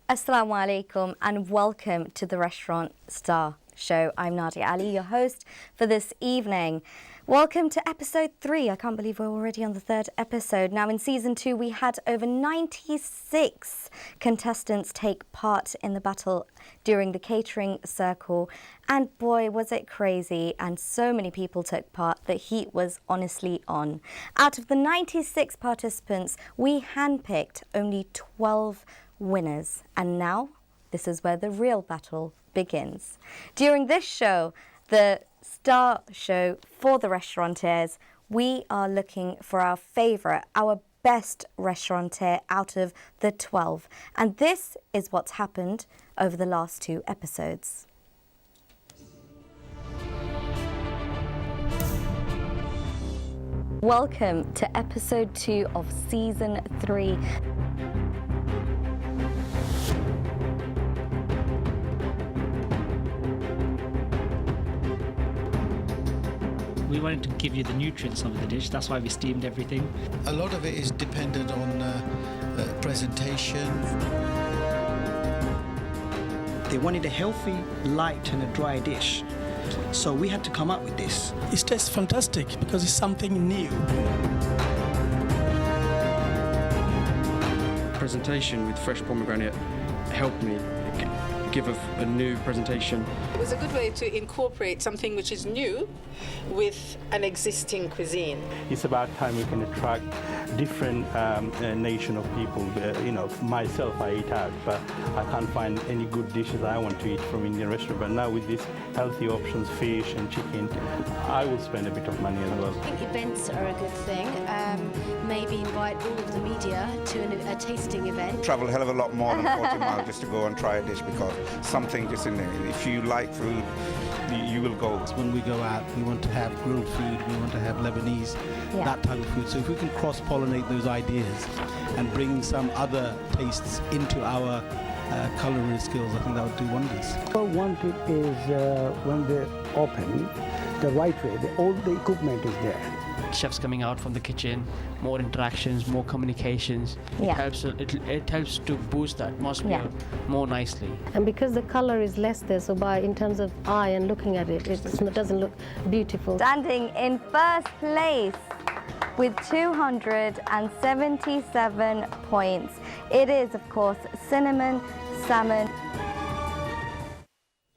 Assalamu alaikum and welcome to the Restaurant Star Show. I'm Nadia Ali, your host for this evening. Welcome to episode 3. I can't believe we're already on the 3rd episode. Now in season 2 we had over 96 contestants take part in the battle during the catering circle, and boy was it crazy, and so many people took part. The heat was honestly on. Out of the 96 participants we handpicked only 12 winners, and now this is where the real battle begins. During this show, the star show for the restaurateurs, we are looking for our favourite, our best restaurateur out of the 12, and this is what's happened over the last 2 episodes. Welcome to episode 2 of season 3. We wanted to give you the nutrients of the dish, that's why we steamed everything. A lot of it is dependent on presentation. They wanted a healthy, light and a dry dish. So we had to come up with this. It tastes fantastic because it's something new. Presentation with fresh pomegranate helped me give a new presentation. It was a good way to incorporate something which is new with an existing cuisine. It's about time we can attract different nation of people. Myself, I eat out, but I can't find any good dishes I want to eat from Indian restaurant. But now with these healthy options, fish and chicken, I will spend a bit of money as well. I think events are a good thing. Maybe invite all of the media to a tasting event. Travel a hell of a lot more than 40 miles just to go and try a dish, because something just in there. If you like food, you will go. When we go out, we want to have grilled food, we want to have Lebanese, that type of food. So if we can cross-pollinate those ideas and bring some other tastes into our culinary skills, I think that would do wonders. What I wanted is when they open, the right way, all the equipment is there. Chefs coming out from the kitchen, more interactions, more communications. It helps to boost the atmosphere more nicely. And because the color is less there, so in terms of eye and looking at it, it doesn't look beautiful. Standing in first place with 277 points, it is of course Cinnamon Salmon.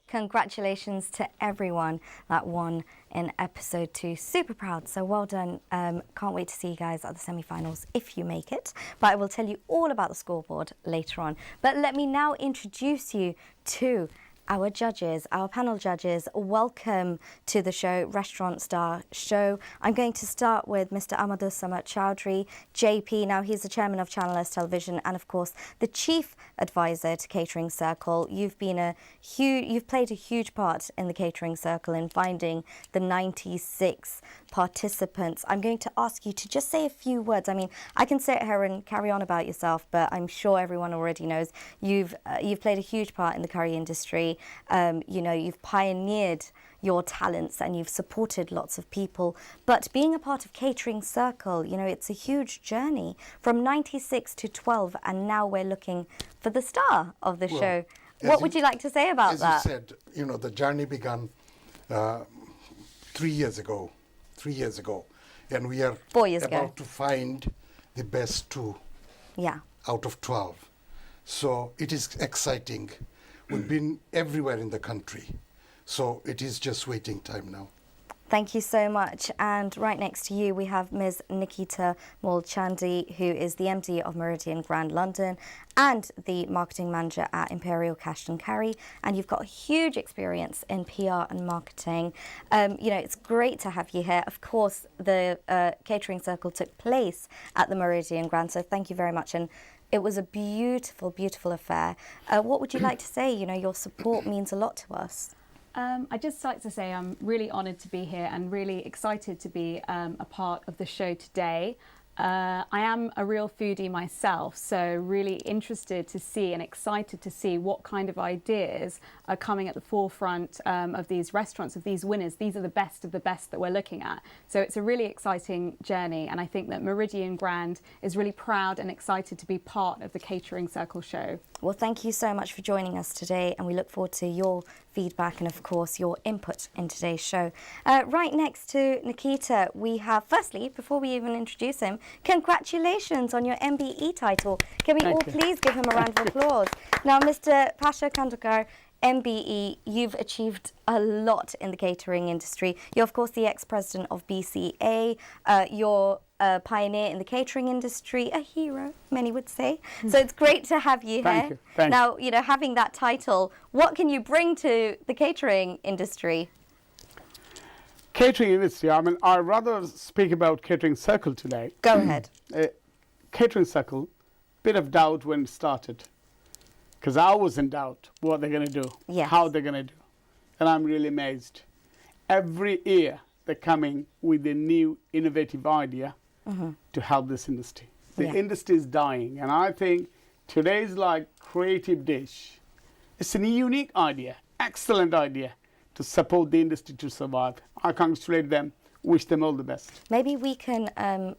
Congratulations to everyone that won in episode 2. Super proud, so well done. Can't wait to see you guys at the semi-finals if you make it. But I will tell you all about the scoreboard later on. But let me now introduce you to our judges, our panel judges. Welcome to the show, Restaurant Star Show. I'm going to start with Mr. Amadou Samad Chowdhury, JP. Now, he's the chairman of Channel S Television and, of course, the chief advisor to Catering Circle. You've played a huge part in the Catering Circle in finding the 96 participants. I'm going to ask you to just say a few words. I mean, I can sit here and carry on about yourself, but I'm sure everyone already knows you've played a huge part in the curry industry. You've pioneered your talents and you've supported lots of people. But being a part of Catering Circle, it's a huge journey from 96 to 12, and now we're looking for the star of the show. What would you like to say about that? As you said, the journey began 3 years ago, and we are 4 years about to find the best 2 out of 12. So it is exciting. We've been everywhere in the country, so it is just waiting time now. Thank you so much. And right next to you, we have Ms. Nikita Mulchandy, who is the MD of Meridian Grand London and the marketing manager at Imperial Cash and Carry. And you've got a huge experience in PR and marketing. It's great to have you here. Of course, the Catering Circle took place at the Meridian Grand, so thank you very much. And it was a beautiful, beautiful affair. What would you like to say? Your support means a lot to us. I'd just like to say I'm really honoured to be here and really excited to be a part of the show today. I am a real foodie myself, so really interested to see and excited to see what kind of ideas are coming at the forefront of these restaurants, of these winners. These are the best of the best that we're looking at. So it's a really exciting journey, and I think that Meridian Grand is really proud and excited to be part of the Catering Circle show. Well, thank you so much for joining us today, and we look forward to your feedback and, of course, your input in today's show. Right next to Nikita, we have, firstly, before we even introduce him, congratulations on your MBE title. Can we all please give him a round of applause? Now, Mr. Pasha Kandakar, MBE, you've achieved a lot in the catering industry. You're, of course, the ex-president of BCA. You're a pioneer in the catering industry, a hero, many would say. So it's great to have you here. Thank now, you know, having that title, what can you bring to the catering industry? Catering industry, I mean, I'd rather speak about catering circle today. Go ahead. Catering circle, bit of doubt when it started. Because I was in doubt what they're going to do, how they're going to do. And I'm really amazed. Every year they're coming with a new innovative idea to help this industry. The industry is dying. And I think today's like creative dish. It's a unique idea, excellent idea to support the industry to survive. I congratulate them. Wish them all the best. Maybe we can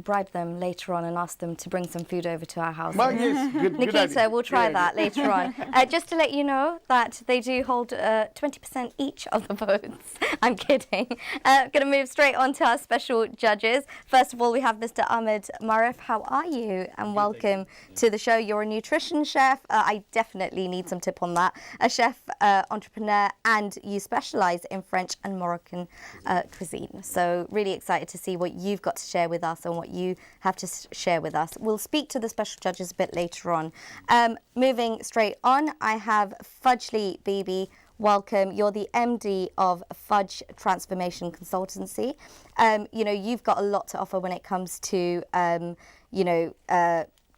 bribe them later on and ask them to bring some food over to our house. Well, yes, good Nikita, idea. we'll try that later on. Just to let you know that they do hold 20% each of the votes. I'm kidding. Going to move straight on to our special judges. First of all, we have Mr. Ahmed Marif. How are you? And welcome to the show. You're a nutrition chef. I definitely need some tip on that. A chef, entrepreneur, and you specialise in French and Moroccan cuisine. So really excited to see what you've got to share with us and what you have to share with us. We'll speak to the special judges a bit later on. Moving straight on, I have Fudgely Bibi. Welcome. You're the MD of Fudge Transformation Consultancy. You know, you've got a lot to offer when it comes to,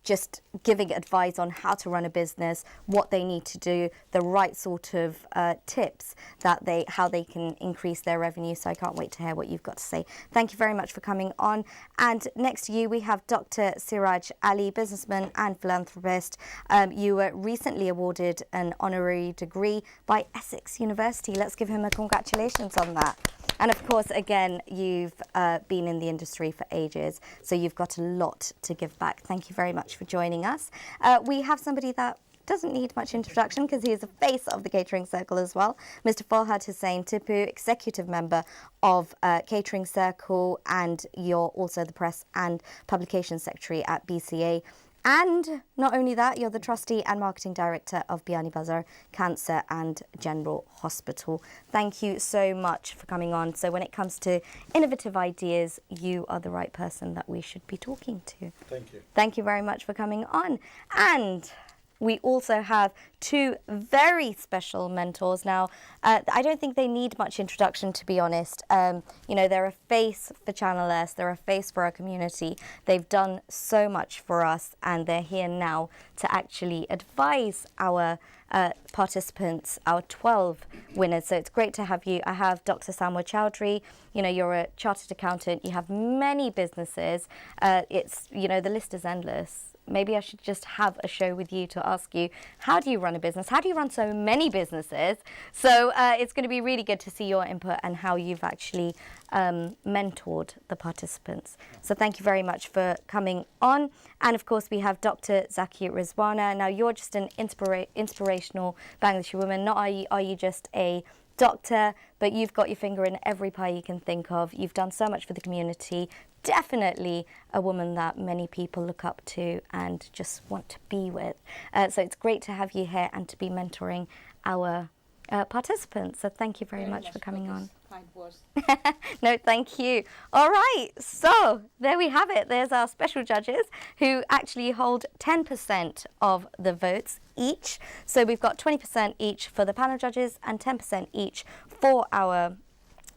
just giving advice on how to run a business, what they need to do, the right sort of tips that how they can increase their revenue. So I can't wait to hear what you've got to say. Thank you very much for coming on. And next to you, we have Dr. Siraj Ali, businessman and philanthropist. You were recently awarded an honorary degree by Essex University. Let's give him a congratulations on that. And of course, again, you've been in the industry for ages, so you've got a lot to give back. Thank you very much for joining us. We have somebody that doesn't need much introduction because he is the face of the catering circle as well. Mr. Farhad Hussain Tipu, executive member of Catering Circle, and you're also the press and publications secretary at BCA. And not only that, you're the trustee and marketing director of Biani Bazar Cancer and General Hospital. Thank you so much for coming on. So when it comes to innovative ideas, you are the right person that we should be talking to. Thank you. Thank you very much for coming on. And we also have two very special mentors. Now, I don't think they need much introduction, to be honest. You know, they're a face for Channel S, they're a face for our community. They've done so much for us, and they're here now to actually advise our participants, our 12 winners. So it's great to have you. I have Dr. Samwa Chowdhury. You know, you're a chartered accountant. You have many businesses. You know, the list is endless. Maybe I should just have a show with you to ask you, how do you run a business? How do you run so many businesses? So it's going to be really good to see your input and how you've actually mentored the participants. So thank you very much for coming on. And of course, we have Dr. Zaki Rizwana. Now, you're just an inspirational Bangladeshi woman. Not are you just a doctor, but you've got your finger in every pie you can think of. You've done so much for the community. Definitely a woman that many people look up to and just want to be with. So it's great to have you here and to be mentoring our participants. So thank you very much for coming on. Kind words. No, thank you. All right, so there we have it. There's our special judges who actually hold 10% of the votes each. So we've got 20% each for the panel judges and 10% each for our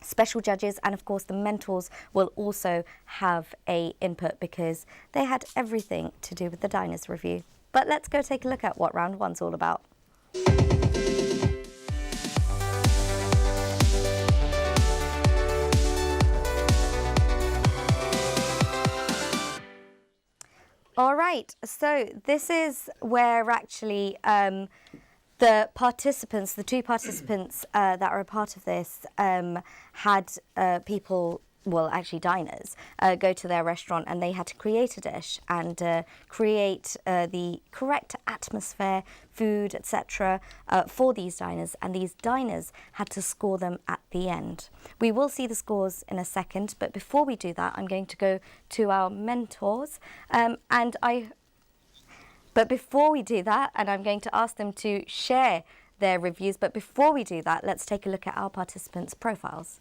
special judges, and of course the mentors will also have a input because they had everything to do with the diners review. But let's go take a look at what round one's all about. All right, so this is where actually the two participants that are a part of this, had people well, actually diners, go to their restaurant and they had to create a dish and create the correct atmosphere, food, etc. For these diners, and these diners had to score them at the end. We will see the scores in a second, but before we do that, I'm going to go to our mentors, but before we do that, and I'm going to ask them to share their reviews, but before we do that, let's take a look at our participants' profiles.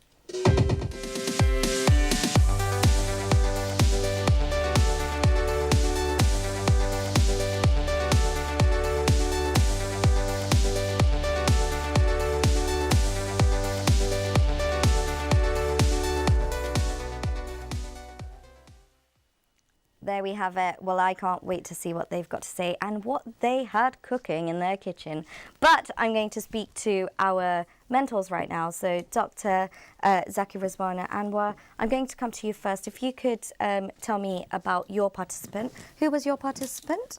There we have it. Well, I can't wait to see what they've got to say and what they had cooking in their kitchen. But I'm going to speak to our mentors right now. So Dr. Zaki Rizwana Anwar, I'm going to come to you first. If you could tell me about your participant. Who was your participant?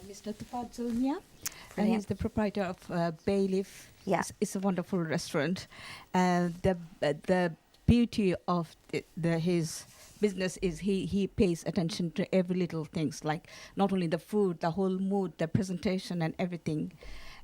Mr. Tufat Zulmia. He's the proprietor of Bayleaf. Yes. It's a wonderful restaurant. The beauty of his business is he pays attention to every little things, like not only the food, the whole mood, the presentation and everything.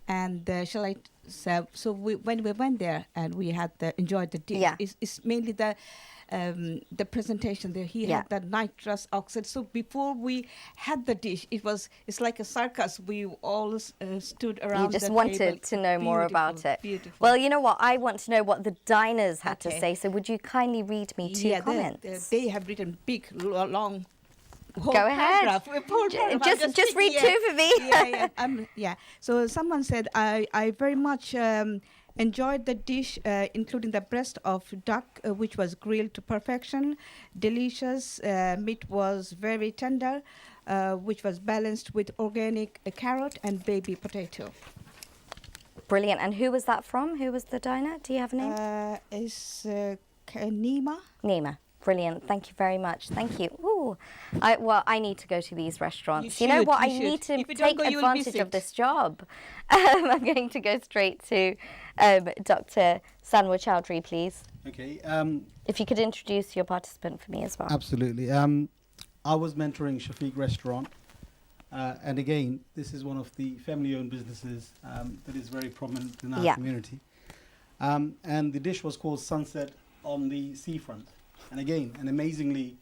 And shall I say, so when we went there and we had enjoyed the dish, it's mainly the presentation there. He had the nitrous oxide. So before we had the dish, it's like a circus. We all stood around. You just the wanted table. to know more about it. Beautiful. Well, you know what? I want to know what the diners had to say. So would you kindly read me two comments? They have written big, long. Whole Go ahead. Paragraph. Just read two for me. Yeah. So someone said, I very much enjoyed the dish, including the breast of duck, which was grilled to perfection. Delicious. Meat was very tender, which was balanced with organic carrot and baby potato. Brilliant. And who was that from? Who was the diner? Do you have a name? It's Nima. Nima. Brilliant. Thank you very much. Thank you. Ooh. I need to go to these restaurants. You know what? I need to take advantage of this job. I'm going to go straight to Dr. Sanwa Chowdhury, please. Okay. If you could introduce your participant for me as well. Absolutely. I was mentoring Shafiq Restaurant. And again, this is one of the family-owned businesses that is very prominent in our community. And the dish was called Sunset on the Seafront. And again, an amazingly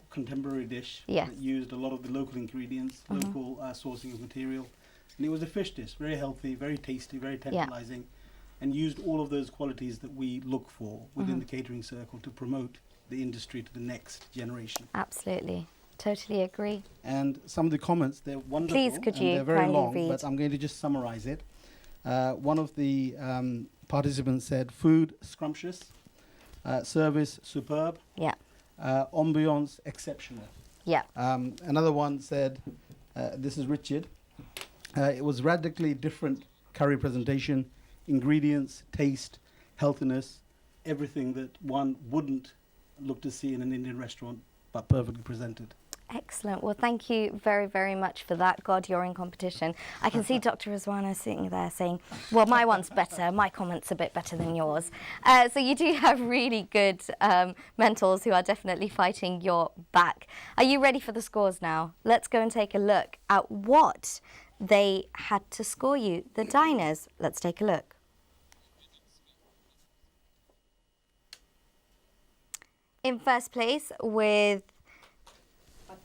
contemporary dish that used a lot of the local ingredients, local sourcing of material. And it was a fish dish, very healthy, very tasty, very tantalizing, and used all of those qualities that we look for within the catering circle to promote the industry to the next generation. Absolutely. Totally agree. And some of the comments, they're wonderful. Please, could you they're very long, read? but I'm going to just summarize it. One of the participants said, food scrumptious. Service superb. Yeah. Ambiance exceptional. Yeah. Another one said, this is Richard. It was radically different curry presentation, ingredients, taste, healthiness, everything that one wouldn't look to see in an Indian restaurant, but perfectly presented. Excellent. Well, thank you very, very much for that. God, you're in competition. I can see Dr. Rizwana sitting there saying, well, my one's better. My comment's a bit better than yours. So you do have really good mentors who are definitely fighting your back. Are you ready for the scores now? Let's go and take a look at what they had to score you. The diners. Let's take a look. In first place with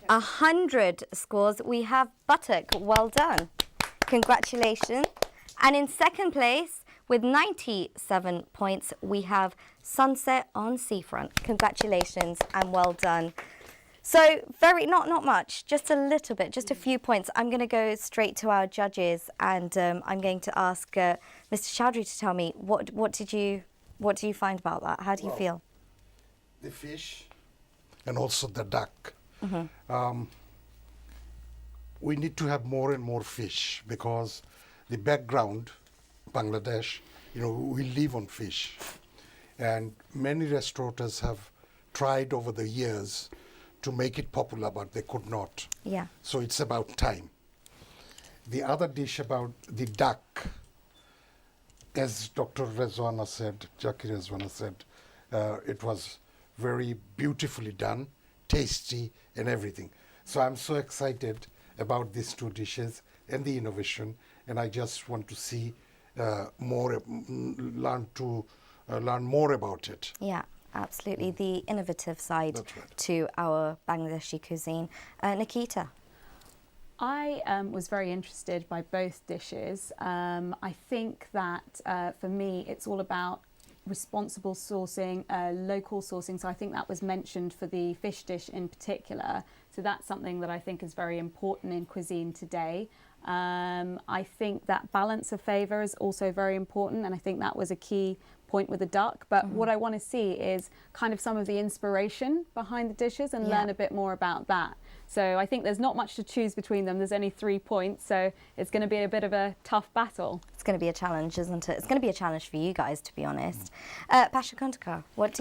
100 scores, we have Buttock. Well done. Congratulations. And in second place, with 97 points, we have Sunset on Seafront. Congratulations and well done. So not much, just a little bit, just a few points. I'm going to go straight to our judges, and I'm going to ask Mr. Chowdhury to tell me what do you find about that? How do you feel? The fish and also the duck. We need to have more and more fish because the background, Bangladesh, we live on fish. And many restaurateurs have tried over the years to make it popular, but they could not. Yeah. So it's about time. The other dish about the duck, as Dr. Rizwana said, Zaki Rizwana said, it was very beautifully done, tasty and everything. So I'm so excited about these two dishes and the innovation, and I just want to see more, learn more about it. Yeah, absolutely. The innovative side to our Bangladeshi cuisine. Nikita? I was very interested by both dishes. I think that for me, it's all about responsible sourcing, local sourcing. So I think that was mentioned for the fish dish in particular. So that's something that I think is very important in cuisine today. I think that balance of flavour is also very important, and I think that was a key point with the duck. But what I want to see is kind of some of the inspiration behind the dishes and learn a bit more about that. So I think there's not much to choose between them. There's only 3 points, so it's going to be a bit of a tough battle. It's going to be a challenge, isn't it? It's going to be a challenge for you guys, to be honest. Pasha Kantaka, what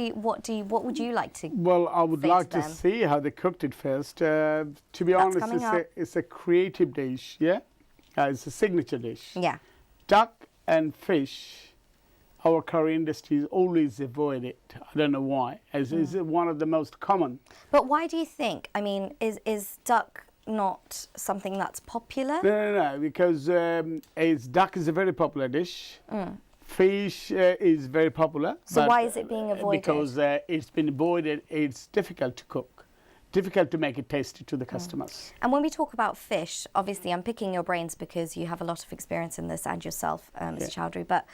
would you like to? Well, I would like to see how they cooked it first. To be honest, it's a creative dish. Yeah, it's a signature dish. Yeah, duck and fish. Our curry industry always avoid it. I don't know why. It's one of the most common. But why do you think? I mean, is duck not something that's popular? No, because duck is a very popular dish. Fish is very popular. So why is it being avoided? Because it's been avoided. It's difficult to cook, difficult to make it tasty to the customers. And when we talk about fish, obviously I'm picking your brains because you have a lot of experience in this, and yourself, Mr. Chowdhury. But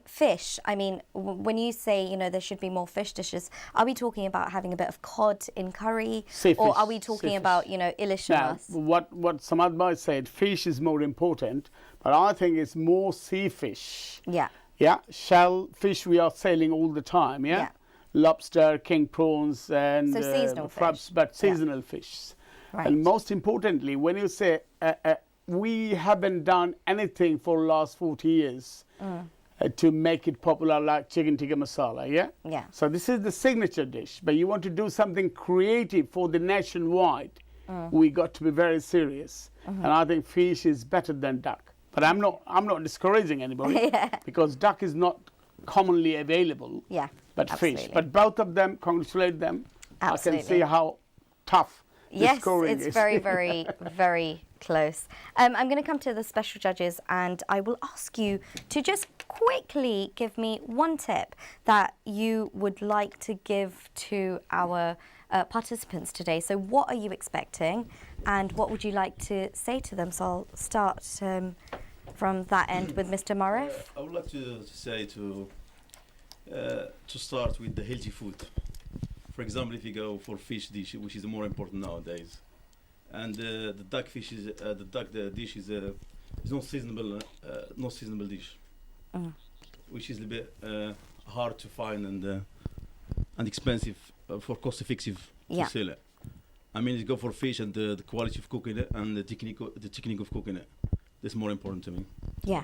fish, I mean, when you say, there should be more fish dishes, are we talking about having a bit of cod in curry? Or are we talking about, ilish now, what Samad Bhai said, fish is more important, but I think it's more sea fish. Yeah. Yeah, shellfish we are selling all the time, yeah? Lobster, king prawns, and crabs, but seasonal fish. Right. And most importantly, when you say we haven't done anything for the last 40 years to make it popular like chicken tikka masala, yeah? Yeah. So this is the signature dish, but you want to do something creative for the nationwide. We got to be very serious, and I think fish is better than duck. But I'm not discouraging anybody because duck is not commonly available. Yeah. But fish. But both of them, congratulate them. Absolutely. I can see how tough the scoring is. Yes, it's very, very, very close. I'm going to come to the special judges, and I will ask you to just quickly give me one tip that you would like to give to our participants today. So what are you expecting, and what would you like to say to them? So I'll start from that end with Mr. Marif. I would like to say to start with the healthy food. For example, if you go for fish dish, which is more important nowadays, and the duck fish is the dish is not seasonable dish, which is a bit hard to find and expensive for cost effective to sell it. I mean, you go for fish and the quality of cooking it and the technique of cooking it. That's more important to me. Yeah,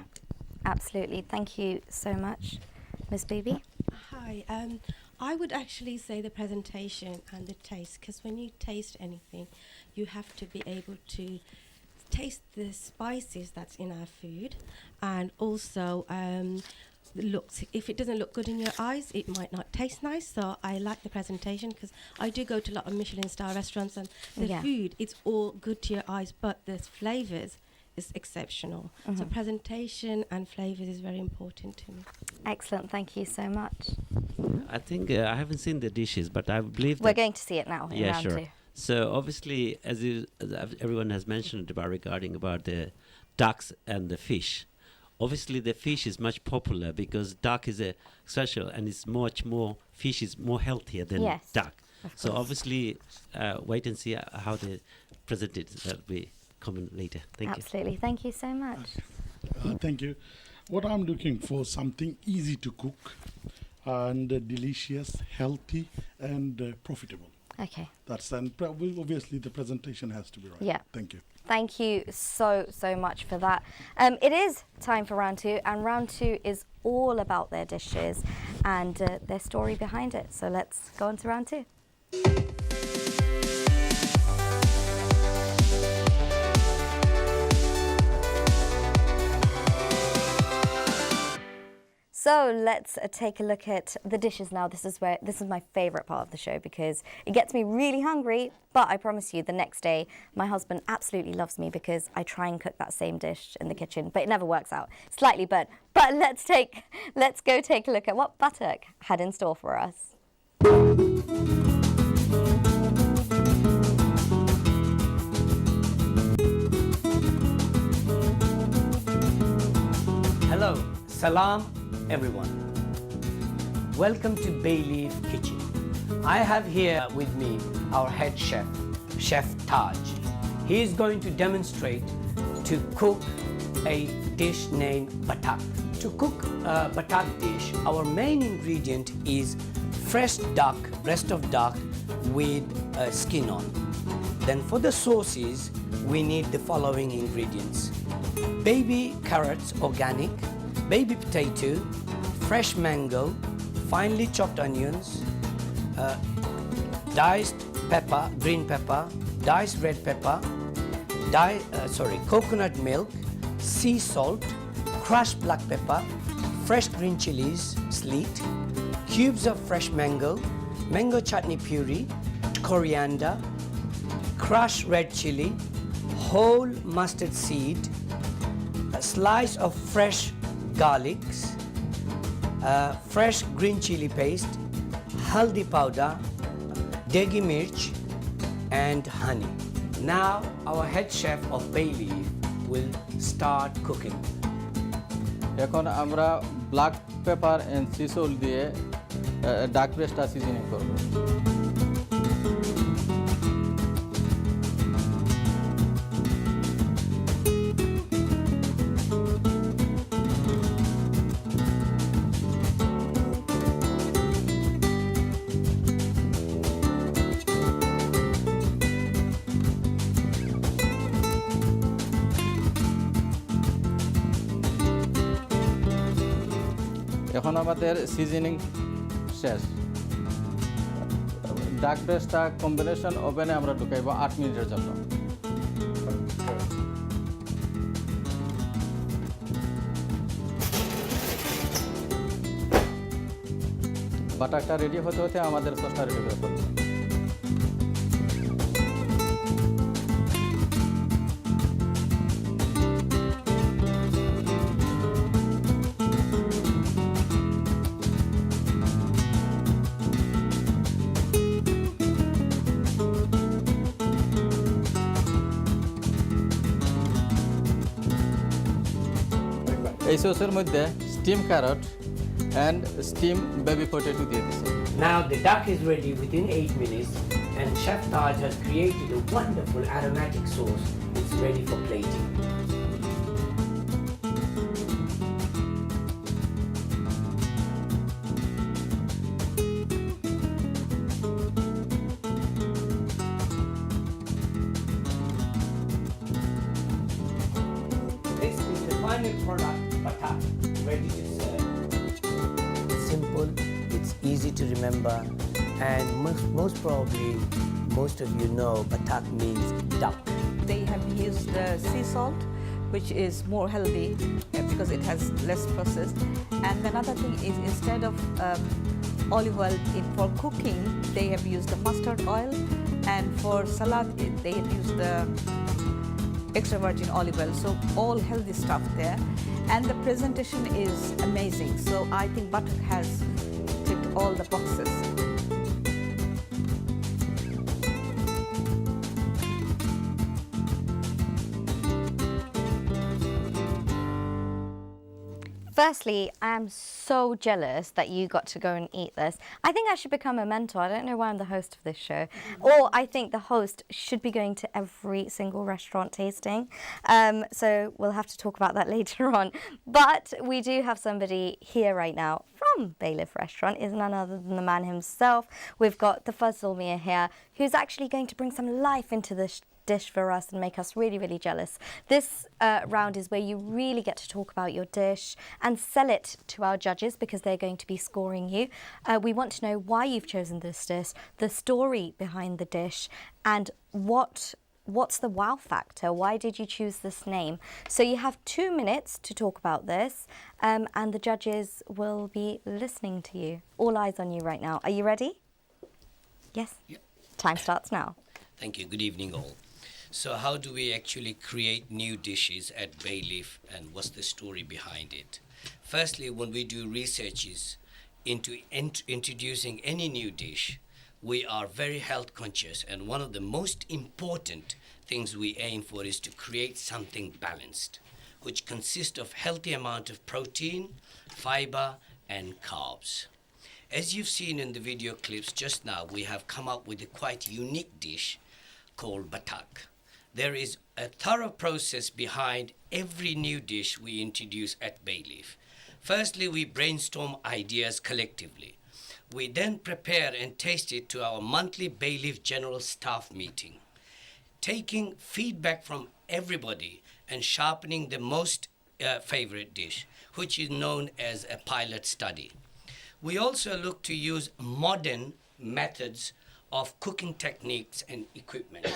absolutely. Thank you so much, Ms. Bibi. Hi. I would actually say the presentation and the taste, because when you taste anything, you have to be able to taste the spices that's in our food, and also looks. If it doesn't look good in your eyes, it might not taste nice. So I like the presentation, because I do go to a lot of Michelin star restaurants, and the food, it's all good to your eyes, but the flavors is exceptional. So presentation and flavors is very important to me. Excellent, thank you so much. I think I haven't seen the dishes, but I believe we're going to see it now in round sure. 2. So obviously, as everyone has mentioned regarding the ducks and the fish, obviously the fish is much popular because duck is a special, and it's much more, fish is more healthier than duck. So obviously, wait and see how they present it. That'll be coming later. Thank you. Absolutely. Thank you so much. Thank you. What I'm looking for, something easy to cook and delicious, healthy, and profitable. Okay. That's, and obviously the presentation has to be right. Yeah. Thank you. Thank you so much for that. It is time for round 2, and round 2 is all about their dishes and their story behind it. So let's go on to round 2. So let's take a look at the dishes now. This is my favorite part of the show because it gets me really hungry, but I promise you the next day my husband absolutely loves me because I try and cook that same dish in the kitchen, but it never works out. Slightly burnt. But let's go take a look at what Buttock had in store for us. Hello, salam everyone. Welcome to Bay Leaf Kitchen. I have here with me our head chef, Chef Taj. He is going to demonstrate to cook a dish named Buttock. To cook a Buttock dish, our main ingredient is fresh duck, breast of duck with skin on. Then for the sauces, we need the following ingredients. Baby carrots, organic, baby potato, fresh mango, finely chopped onions, diced pepper, green pepper, diced red pepper, coconut milk, sea salt, crushed black pepper, fresh green chilies, sleet, cubes of fresh mango, mango chutney puree, coriander, crushed red chili, whole mustard seed, a slice of fresh garlics, fresh green chili paste, haldi powder, degi mirch, and honey. Now our head chef of Bay Leaf will start cooking. এখন আমরা black pepper and sea salt দিয়ে duck ব্রেস্টটা seasoning করব। এখন আমাদের seasoning শেষ। ডাক ব্রেস্টটা combination ওভেনে আমরা ঢুকাইব 8 মিনিটের জন্য। বাটারটা রেডি হতে হতে আমাদের সসটা রেডি করে ফেলব। এই সসের মধ্যে steam carrot and steam baby potato দিয়ে দিছি। Now the duck is ready within 8 minutes and Chef Taj has created a wonderful aromatic sauce. It's ready for plating. This is the final product, Buttock, ready to serve. Simple, it's easy to remember, and most probably most of you know Buttock means duck. They have used sea salt, which is more healthy because it has less processed. And another thing is instead of olive oil for cooking, they have used the mustard oil, and for salad they have used the extra virgin olive oil. So all healthy stuff there. And the presentation is amazing. So I think Buttock has ticked all the boxes. Firstly, I am so jealous that you got to go and eat this. I think I should become a mentor. I don't know why I'm the host of this show. Or I think the host should be going to every single restaurant tasting. So we'll have to talk about that later on. But we do have somebody here right now from Bailiff Restaurant. Is none other than the man himself. We've got the Fazl Mir here, who's actually going to bring some life into this dish for us and make us really, really jealous. This round is where you really get to talk about your dish and sell it to our judges because they're going to be scoring you. We want to know why you've chosen this dish, the story behind the dish, and what what's the wow factor? Why did you choose this name? So you have 2 minutes to talk about this, and the judges will be listening to you. All eyes on you right now. Are you ready? Yes? Yep. Time starts now. Thank you. Good evening, all. So how do we actually create new dishes at Bayleaf, and what's the story behind it? Firstly, when we do researches into introducing any new dish, we are very health conscious, and one of the most important things we aim for is to create something balanced, which consists of healthy amount of protein, fiber, and carbs. As you've seen in the video clips just now, we have come up with a quite unique dish called batak. There is a thorough process behind every new dish we introduce at Bayleaf. Firstly, we brainstorm ideas collectively. We then prepare and taste it to our monthly Bayleaf General Staff meeting, taking feedback from everybody and sharpening the most favorite dish, which is known as a pilot study. We also look to use modern methods of cooking techniques and equipment.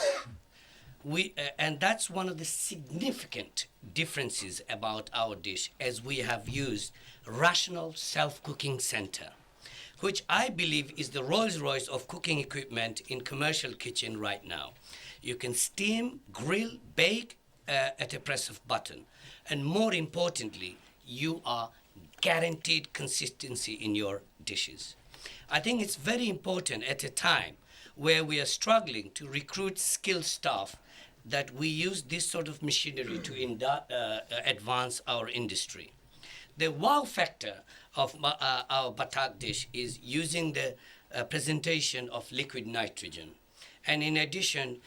And that's one of the significant differences about our dish, as we have used Rational Self-Cooking Center, which I believe is the Rolls-Royce of cooking equipment in commercial kitchen right now. You can steam, grill, bake at a press of button. And more importantly, you are guaranteed consistency in your dishes. I think it's very important at a time where we are struggling to recruit skilled staff that we use this sort of machinery to advance our industry. The wow factor of our batak dish is using the presentation of liquid nitrogen. And in addition,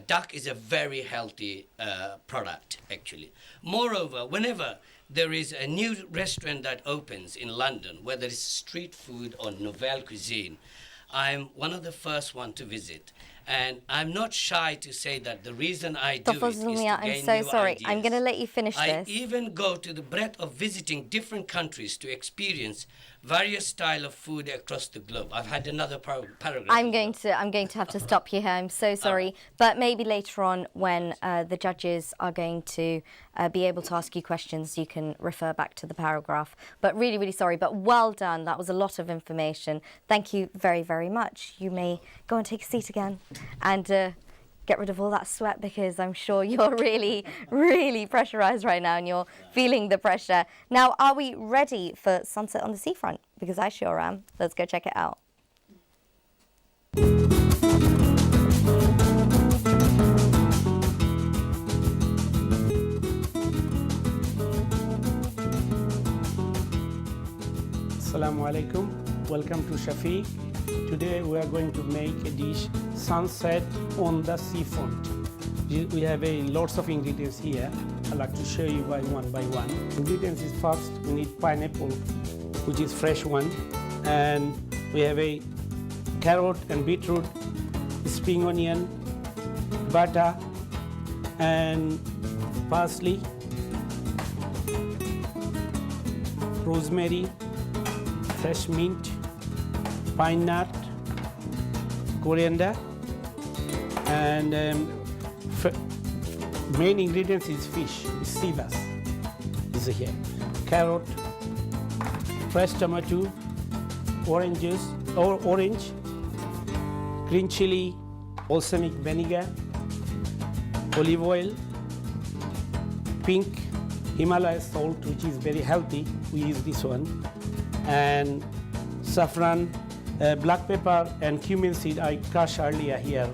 duck is a very healthy product, actually. Moreover, whenever there is a new restaurant that opens in London, whether it's street food or nouvelle cuisine, I'm one of the first one to visit. And I'm not shy to say that the reason I do it is to gain I'm so sorry. ideas. I'm going to let you finish I this. even go to the breadth of visiting different countries to experience various style of food across the globe. I've had another paragraph. I'm going to have to stop you here. I'm so sorry. But maybe later on, when the judges are going to be able to ask you questions, you can refer back to the paragraph. But really, really sorry. But well done. That was a lot of information. Thank you very, very much. You may go and take a seat again and get rid of all that sweat, because I'm sure you're really, really pressurized right now and you're feeling the pressure. Now, are we ready for Sunset on the Seafront? Because I sure am. Let's go check it out. Assalamu alaikum. Welcome to Shafiq. Today we are going to make a dish, sunset on the seafront. We have lots of ingredients here. I'd like to show you one by one. Ingredients is first, we need pineapple, which is fresh one. And we have a carrot and beetroot, spring onion, butter, and parsley, rosemary, fresh mint, pine nut, coriander, and main ingredients is fish, sea bass. This is here. Carrot, fresh tomato, oranges, or orange, green chili, balsamic vinegar, olive oil, pink Himalaya salt, which is very healthy. We use this one, and saffron, black pepper, and cumin seed I crushed earlier here.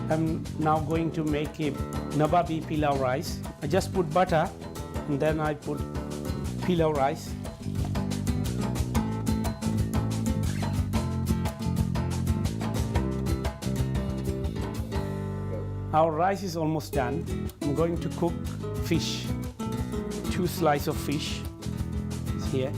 I'm now going to make a Nababi pilau rice. I just put butter, and then I put pilau rice. Our rice is almost done. I'm going to cook fish. 2 slices of fish is here.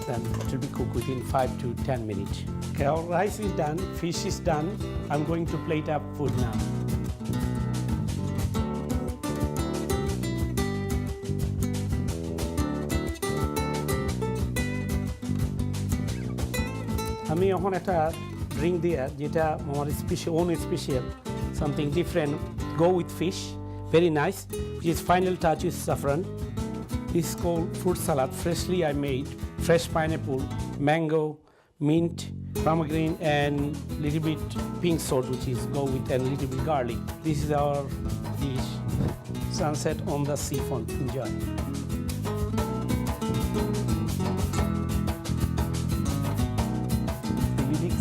Then it will be cooked within 5 to 10 minutes. Here, rice is done, fish is done. I'm going to plate up food now. আমি এখন একটা drink দিয়ে যেটা আমার special something different go with fish very nice which is final touch is saffron. This is called fruit salad, freshly I made, fresh pineapple, mango, mint, pomegranate and little bit pink salt which is go with and little bit garlic. This is our dish, sunset on the seafront. Enjoy.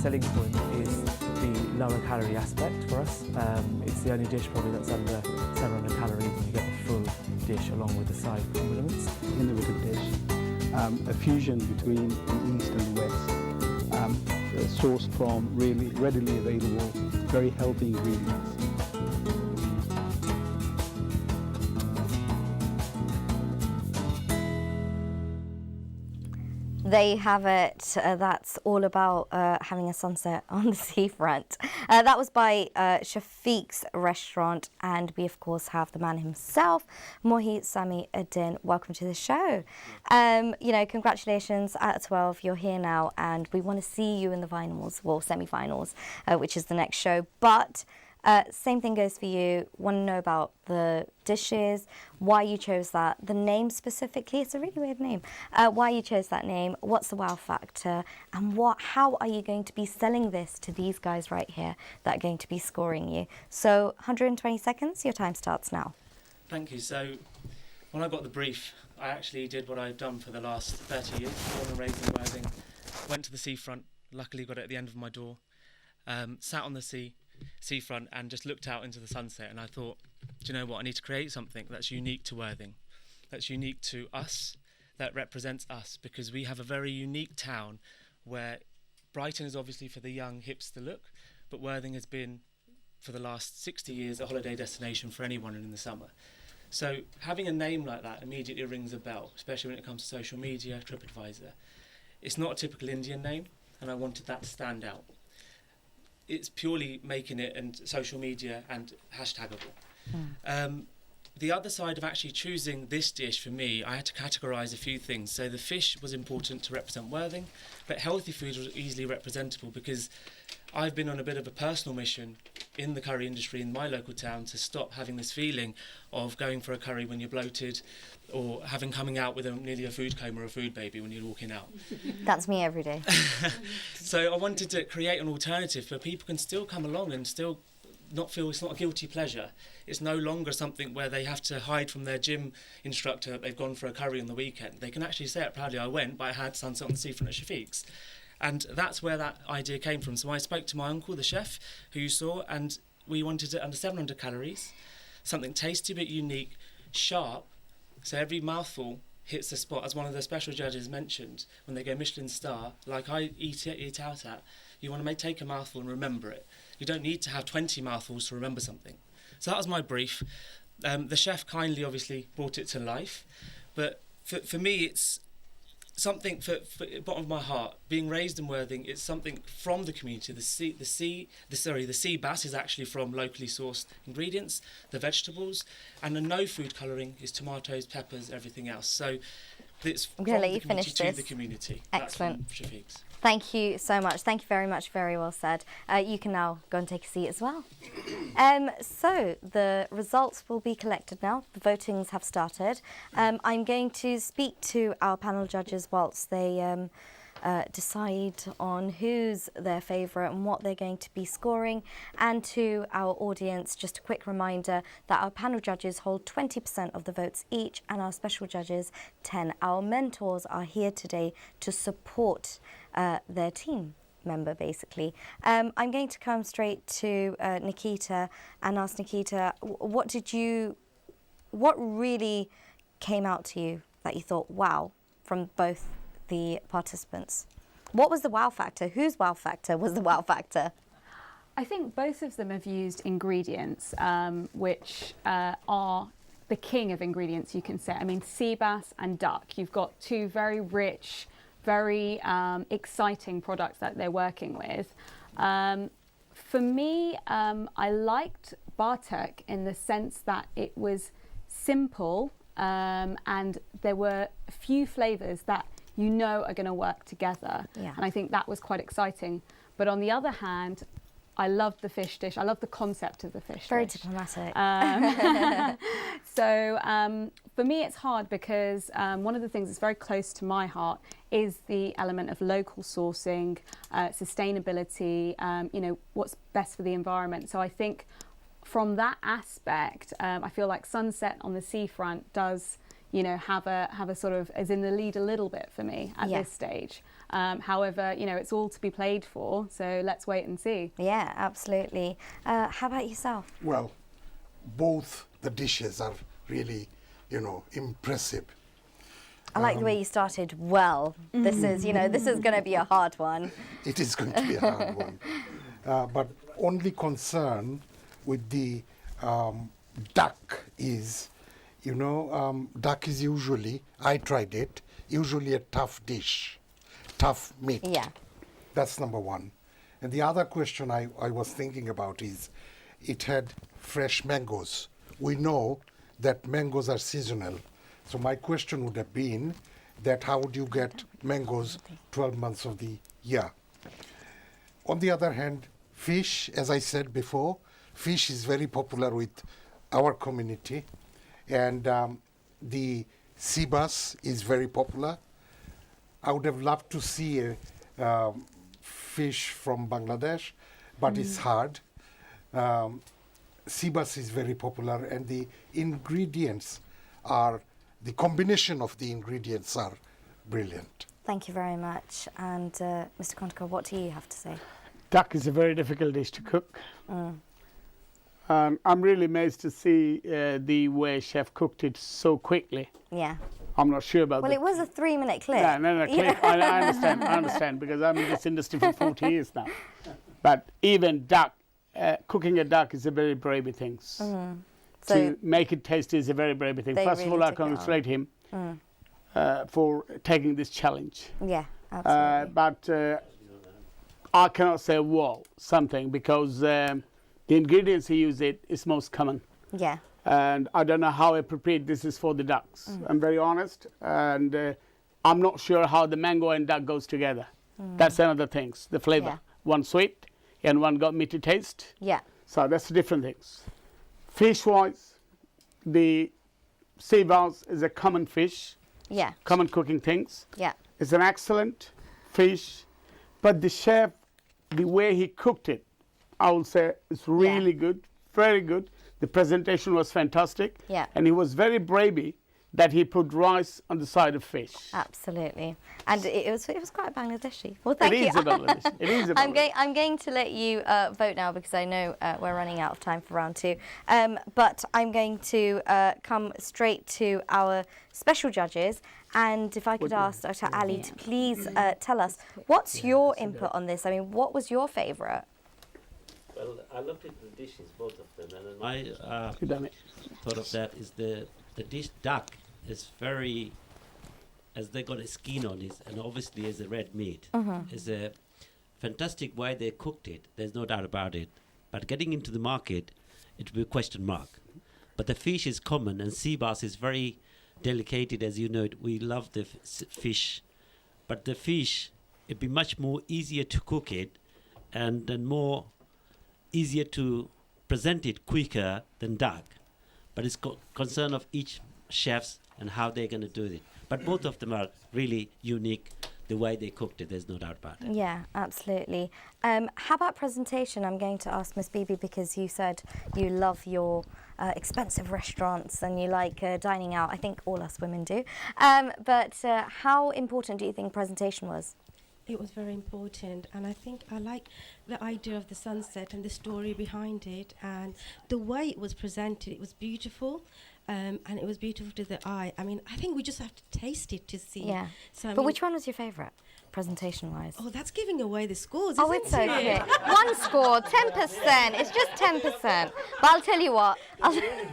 Selling point is the lower calorie aspect for us. It's the only dish probably that's under 700 calories and you get the full dish along with the side condiments. Innovative dish, a fusion between the East and the West, sourced from really readily available, very healthy ingredients. There you have it. That's all about having a sunset on the seafront. That was by Shafiq's restaurant, and we of course have the man himself, Mohi Sami Adin. Welcome to the show. You know, congratulations at 12. You're here now, and we want to see you in the finals, well, semi-finals, which is the next show. But same thing goes for you. Want to know about the dishes, why you chose that, the name specifically. It's a really weird name. Why you chose that name, what's the wow factor, and how are you going to be selling this to these guys right here that are going to be scoring you? So 120 seconds, your time starts now. Thank you. So when I got the brief, I actually did what I've done for the last 30 years, born and raised in Worthing, went to the seafront, luckily got it at the end of my door, sat on the seafront and just looked out into the sunset, and I thought, do you know what, I need to create something that's unique to Worthing, that's unique to us, that represents us, because we have a very unique town where Brighton is obviously for the young hipster look, but Worthing has been for the last 60 years a holiday destination for anyone in the summer. So having a name like that immediately rings a bell, especially when it comes to social media, TripAdvisor. It's not a typical Indian name, and I wanted that to stand out. It's purely making it and social media and hashtagable. The other side of actually choosing this dish for me, I had to categorise a few things. So the fish was important to represent Worthing, but healthy food was easily representable because I've been on a bit of a personal mission in the curry industry in my local town to stop having this feeling of going for a curry when you're bloated or coming out with nearly a food coma or a food baby when you're walking out. That's me every day. So I wanted to create an alternative where people can still come along and still not feel it's not a guilty pleasure. It's no longer something where they have to hide from their gym instructor that they've gone for a curry on the weekend. They can actually say it proudly, I went, but I had sunset on the seafront at Shafiq's. And that's where that idea came from. So I spoke to my uncle, the chef, who you saw, and we wanted it under 700 calories, something tasty but unique, sharp, so every mouthful hits the spot, as one of the special judges mentioned, when they go Michelin star, like I eat out at, you want to take a mouthful and remember it. You don't need to have 20 mouthfuls to remember something. So that was my brief. The chef kindly obviously brought it to life, but for me it's something for bottom of my heart. Being raised in Worthing, it's something from the community. The sea bass is actually from locally sourced ingredients, the vegetables, and the no food colouring is tomatoes, peppers, everything else. So it's I'm going to let you finish this. The community. Excellent. That's from Shafiq's. Thank you so much. Thank you very much. Very well said. You can now go and take a seat as well. So the results will be collected now. The votings have started. I'm going to speak to our panel judges whilst they decide on who's their favourite and what they're going to be scoring. And to our audience, just a quick reminder that our panel judges hold 20% of the votes each and our special judges 10. Our mentors are here today to support their team member, basically. I'm going to come straight to Nikita and ask Nikita, what really came out to you that you thought, wow, from both the participants? What was the wow factor? Whose wow factor was the wow factor? I think both of them have used ingredients which are the king of ingredients, you can say. I mean, sea bass and duck. You've got two very rich, very exciting products that they're working with. For me, I liked Bartek in the sense that it was simple and there were a few flavours that you know are going to work together. Yeah. And I think that was quite exciting. But on the other hand, I loved the fish dish. I love the concept of the fish Very dish. diplomatic. So for me, it's hard because one of the things that's very close to my heart is the element of local sourcing, sustainability, you know, what's best for the environment. So I think from that aspect, I feel like Sunset on the seafront does, you know, have a sort of, is in the lead a little bit for me at this stage. However, you know, it's all to be played for, so let's wait and see. Yeah, absolutely. How about yourself? Well, both the dishes are really, you know, impressive. I like the way you started well. This is, you know, this is going to be a hard one. It is going to be a hard one. But only concern with the duck is, you know, duck is usually, I tried it, usually a tough dish, tough meat. Yeah. That's number one. And the other question I was thinking about is, it had fresh mangoes. We know that mangoes are seasonal. So my question would have been that how would you get mangoes 12 months of the year? On the other hand, fish, as I said before, fish is very popular with our community. And the sea bass is very popular. I would have loved to see a fish from Bangladesh, but it's hard. Sea bass is very popular, and the ingredients are, the combination of the ingredients are brilliant. Thank you very much. And Mr. Kontikar, what do you have to say? Duck is a very difficult dish to cook. I'm really amazed to see the way Chef cooked it so quickly. Yeah. I'm not sure about that. Well, it was a 3-minute clip. No, clip. I understand, because I'm in this industry for 40 years now. But even duck, cooking a duck is a very brave thing. To make it tasty is a very brave thing. First of all, I congratulate him for taking this challenge. Yeah, absolutely. But I cannot say, well, something, because the ingredients he used is most common. Yeah. And I don't know how appropriate this is for the ducks. I'm very honest. And I'm not sure how the mango and duck goes together. That's another thing, the flavor. Yeah. One sweet and one got meaty taste. Yeah. So that's different things. Fish-wise, the sea bass is a common fish. Yeah. Common cooking things. Yeah. It's an excellent fish. But the chef, the way he cooked it, I would say is really good, very good. The presentation was fantastic. Yeah. And he was very brave that he put rice on the side of fish. Absolutely. And it was quite Bangladeshi. Well, thank you. It is a Bangladeshi. It is a Bangladeshi. I'm going to let you vote now, because I know we're running out of time for round 2. But I'm going to come straight to our special judges. And if I could ask Dr. Ali to please tell us, what's your input on this? I mean, what was your favourite? Well, I looked at the dishes, both of them, and my thought of that is the dish duck is very, as they got a skin on it, and obviously is a red meat. Is a fantastic way they cooked it. There's no doubt about it. But getting into the market, it will be a question mark. But the fish is common, and sea bass is very delicate, as you know. We love the fish, but the fish, it'd be much more easier to cook it, and more easier to present it quicker than duck. But it's concern of each chefs and how they're going to do it. But both of them are really unique, the way they cooked it, there's no doubt about it. Yeah, absolutely. How about presentation? I'm going to ask Miss Bibi, because you said you love your expensive restaurants and you like dining out. I think all us women do. But how important do you think presentation was? It was very important, and I think I like the idea of the sunset and the story behind it, and the way it was presented. It was beautiful, and it was beautiful to the eye. I mean, I think we just have to taste it to see. Yeah. So, but which one was your favourite, presentation-wise? Oh, that's giving away the scores, oh, isn't it's okay. One score, 10%. It's just 10%. But I'll tell you what. A little bit,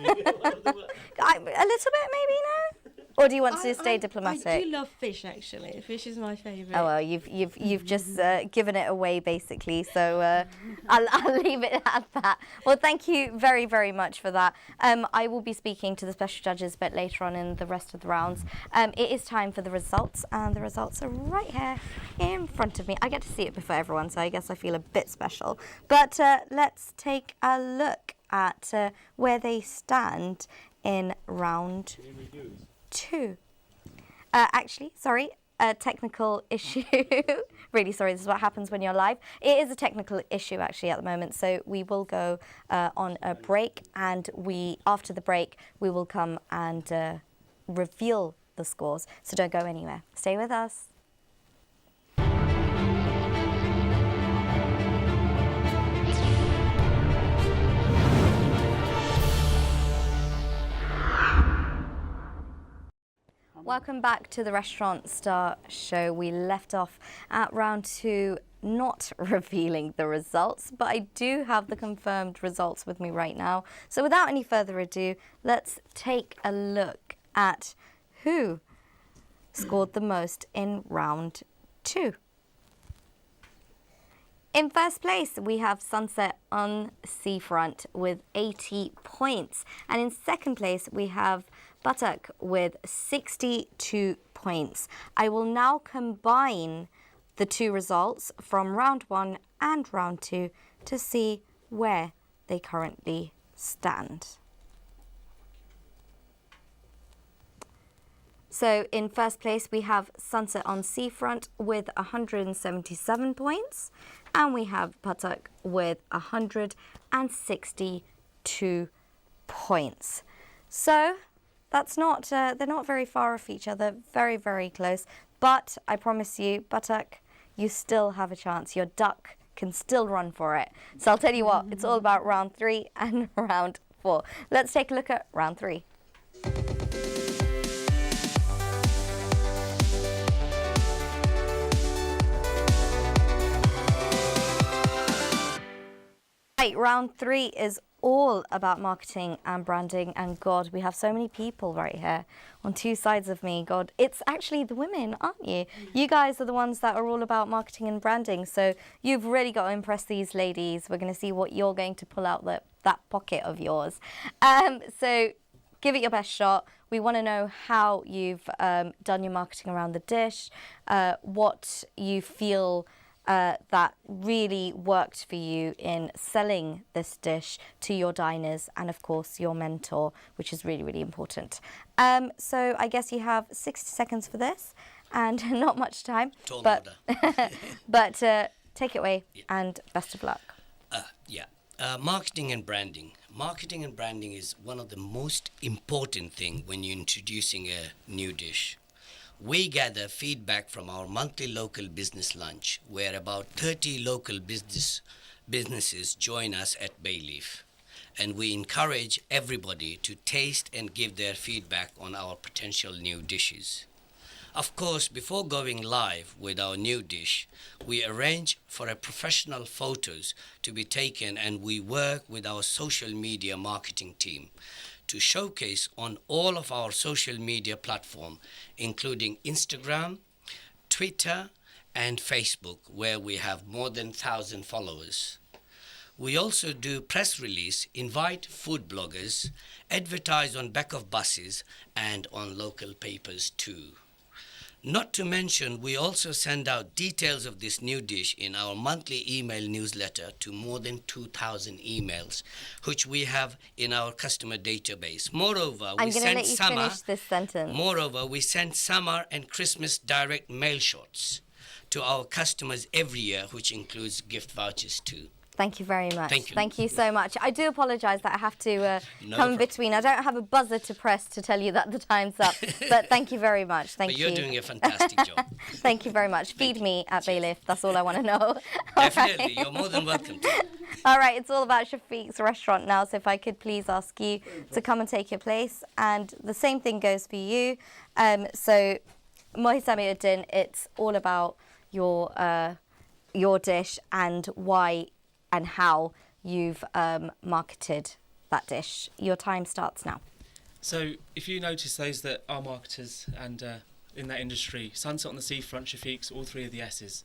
maybe, no? Or do you want to stay diplomatic? I do love fish, actually. Fish is my favourite. Oh well, you've just given it away basically. So I'll leave it at that. Well, thank you very, very much for that. I will be speaking to the special judges a bit later on in the rest of the rounds. It is time for the results, and the results are right here in front of me. I get to see it before everyone, so I guess I feel a bit special. But let's take a look at where they stand in round 2. Actually, sorry, a technical issue. Really sorry, this is what happens when you're live. It is a technical issue actually at the moment, so we will go on a break, and after the break we will come and reveal the scores. So don't go anywhere. Stay with us. Welcome back to the Restaurant Star Show. We left off at round 2, not revealing the results, but I do have the confirmed results with me right now. So without any further ado, let's take a look at who scored the most in round 2. In first place, we have Sunset on Seafront with 80 points. And in second place, we have Buttock with 62 points. I will now combine the 2 results from round 1 and round 2 to see where they currently stand. So in first place, we have Sunset on Seafront with 177 points. And we have Buttock with 162 points. So that's not, they're not very far off each other, very, very close. But I promise you, Buttock, you still have a chance. Your duck can still run for it. So I'll tell you what, it's all about round 3 and round 4. Let's take a look at round 3. Right, round 3 is all about marketing and branding, and God, we have so many people right here on 2 sides of me. God, it's actually the women, aren't you? You guys are the ones that are all about marketing and branding, so you've really got to impress these ladies. We're going to see what you're going to pull out that pocket of yours. So give it your best shot. We want to know how you've done your marketing around the dish, what you feel that really worked for you in selling this dish to your diners and, of course, your mentor, which is really, really important. So I guess you have 60 seconds for this and not much time. But take it away and best of luck. Marketing and branding. Marketing and branding is one of the most important thing when you're introducing a new dish. We gather feedback from our monthly local business lunch, where about 30 local businesses join us at Bayleaf. And we encourage everybody to taste and give their feedback on our potential new dishes. Of course, before going live with our new dish, we arrange for a professional photos to be taken, and we work with our social media marketing team to showcase on all of our social media platforms, including Instagram, Twitter, and Facebook, where we have more than 1,000 followers. We also do press release, invite food bloggers, advertise on back of buses, and on local papers too. Not to mention, we also send out details of this new dish in our monthly email newsletter to more than 2,000 emails, which we have in our customer database. Moreover, we send summer and Christmas direct mail shots to our customers every year, which includes gift vouchers too. Thank you very much. Thank you. Thank you so much. I do apologise that I have to come in between. I don't have a buzzer to press to tell you that the time's up. But thank you very much. Thank you. But you're doing a fantastic job. Thank you very much. Feed me at Bayleaf. That's all I want to know. Definitely. You're more than welcome to. All right. It's all about Shafiq's restaurant now. So if I could please ask you to come and take your place. And the same thing goes for you. So Mohi Samiuddin, it's all about your dish and why and how you've marketed that dish. Your time starts now. So if you notice, those that are marketers and in that industry, Sunset on the Seafront, Shafiq's, all three of the S's.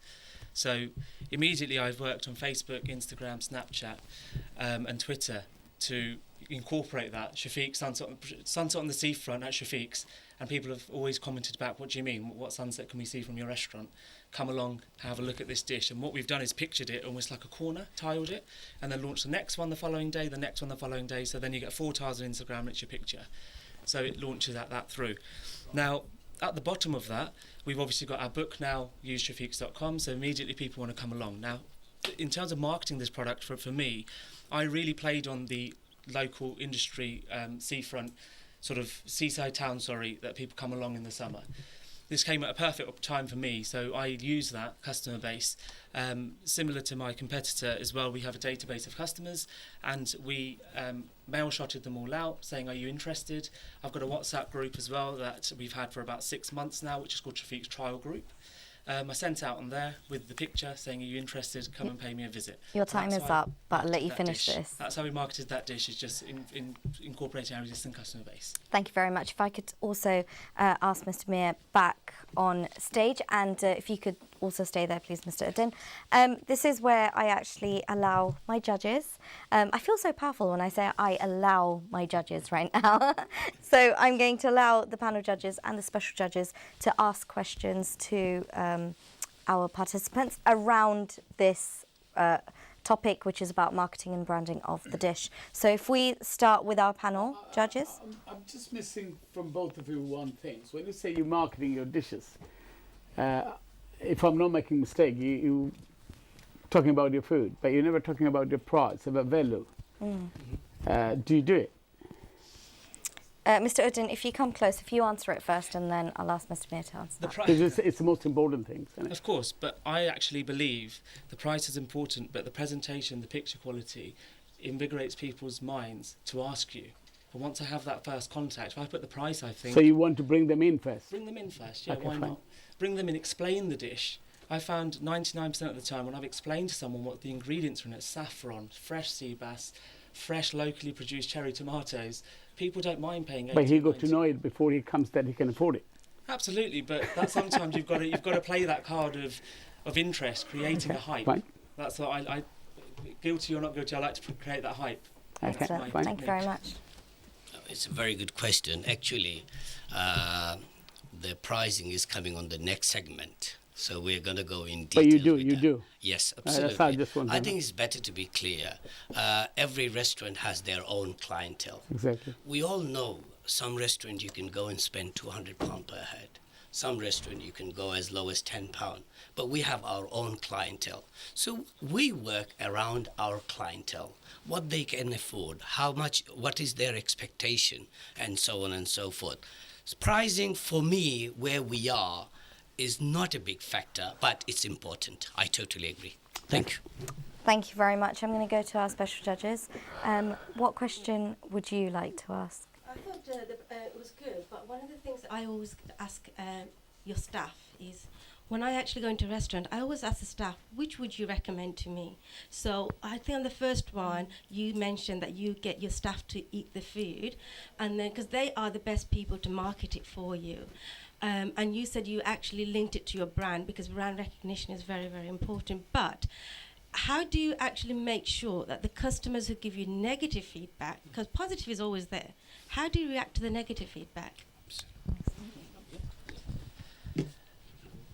So immediately I've worked on Facebook, Instagram, Snapchat and Twitter to incorporate that. Shafiq, Sunset on the Seafront at Shafiq's, and people have always commented back, what do you mean? What sunset can we see from your restaurant? Come along, have a look at this dish. And what we've done is pictured it almost like a corner, tiled it, and then launched the next one the following day, the next one the following day. So then you get 4 tiles on Instagram and it's your picture. So it launches that through. Now, at the bottom of that, we've obviously got our book now, useShafiqs.com, so immediately people want to come along. Now, in terms of marketing this product, for me, I really played on the local industry seafront, sort of seaside town, that people come along in the summer. This came at a perfect time for me, so I use that customer base. Similar to my competitor as well, we have a database of customers, and we mail shotted them all out saying, are you interested? I've got a WhatsApp group as well that we've had for about 6 months now, which is called Shafiq's Trial Group. I sent out on there with the picture saying, are you interested? Come and pay me a visit. Your time is up, but I'll let you finish this. That's how we marketed that dish, is just in incorporating our existing customer base. Thank you very much. If I could also ask Mr. Mir back on stage, and if you could also stay there, please, Mr. Udin. This is where I actually allow my judges. I feel so powerful when I say I allow my judges right now. So I'm going to allow the panel judges and the special judges to ask questions to our participants around this topic, which is about marketing and branding of the dish. So if we start with our panel judges. I'm just missing from both of you one thing. So when you say you're marketing your dishes, if I'm not making a mistake, you talking about your food, but you're never talking about your price, about value. Do you do it? Mr. Udin, if you come close, if you answer it first, and then I'll ask Mr. Mir to answer that. Because it's the most important thing, isn't it? Of course, but I actually believe the price is important, but the presentation, the picture quality, invigorates people's minds to ask you. But once I have that first contact, if I put the price, I think... So you want to bring them in first? Bring them in first, yeah, Okay, why fine. not? Bring them in, explain the dish. I found 99% of the time when I've explained to someone what the ingredients are in it, saffron, fresh sea bass, fresh locally produced cherry tomatoes, people don't mind paying 80, But he got 90. to know it before he comes that he can afford it. Absolutely, but that sometimes you've got to play that card of interest, creating a hype. Fine. That's what I guilty or not guilty, I like to create that hype. Okay, fine. Thank you very much. It's a very good question. Actually, the pricing is coming on the next segment. So we're going to go in detail. But you do. Yes, That's absolutely. how I just want to I know. think it's better to be clear. Every restaurant has their own clientele. Exactly. We all know some restaurant you can go and spend £200 per head. Some restaurant you can go as low as £10. But we have our own clientele. So we work around our clientele, what they can afford, how much, what is their expectation, and so on and so forth. Pricing for me, where we are, is not a big factor, but it's important. I totally agree. Thank you. Thank you very much. I'm going to go to our special judges. What question would you like to ask? I thought it was good, but one of the things that I always ask your staff is, when I actually go into a restaurant, I always ask the staff, which would you recommend to me? So I think on the first one, you mentioned that you get your staff to eat the food, and then because they are the best people to market it for you. And you said you actually linked it to your brand, because brand recognition is very, very important. But how do you actually make sure that the customers who give you negative feedback, because positive is always there, how do you react to the negative feedback?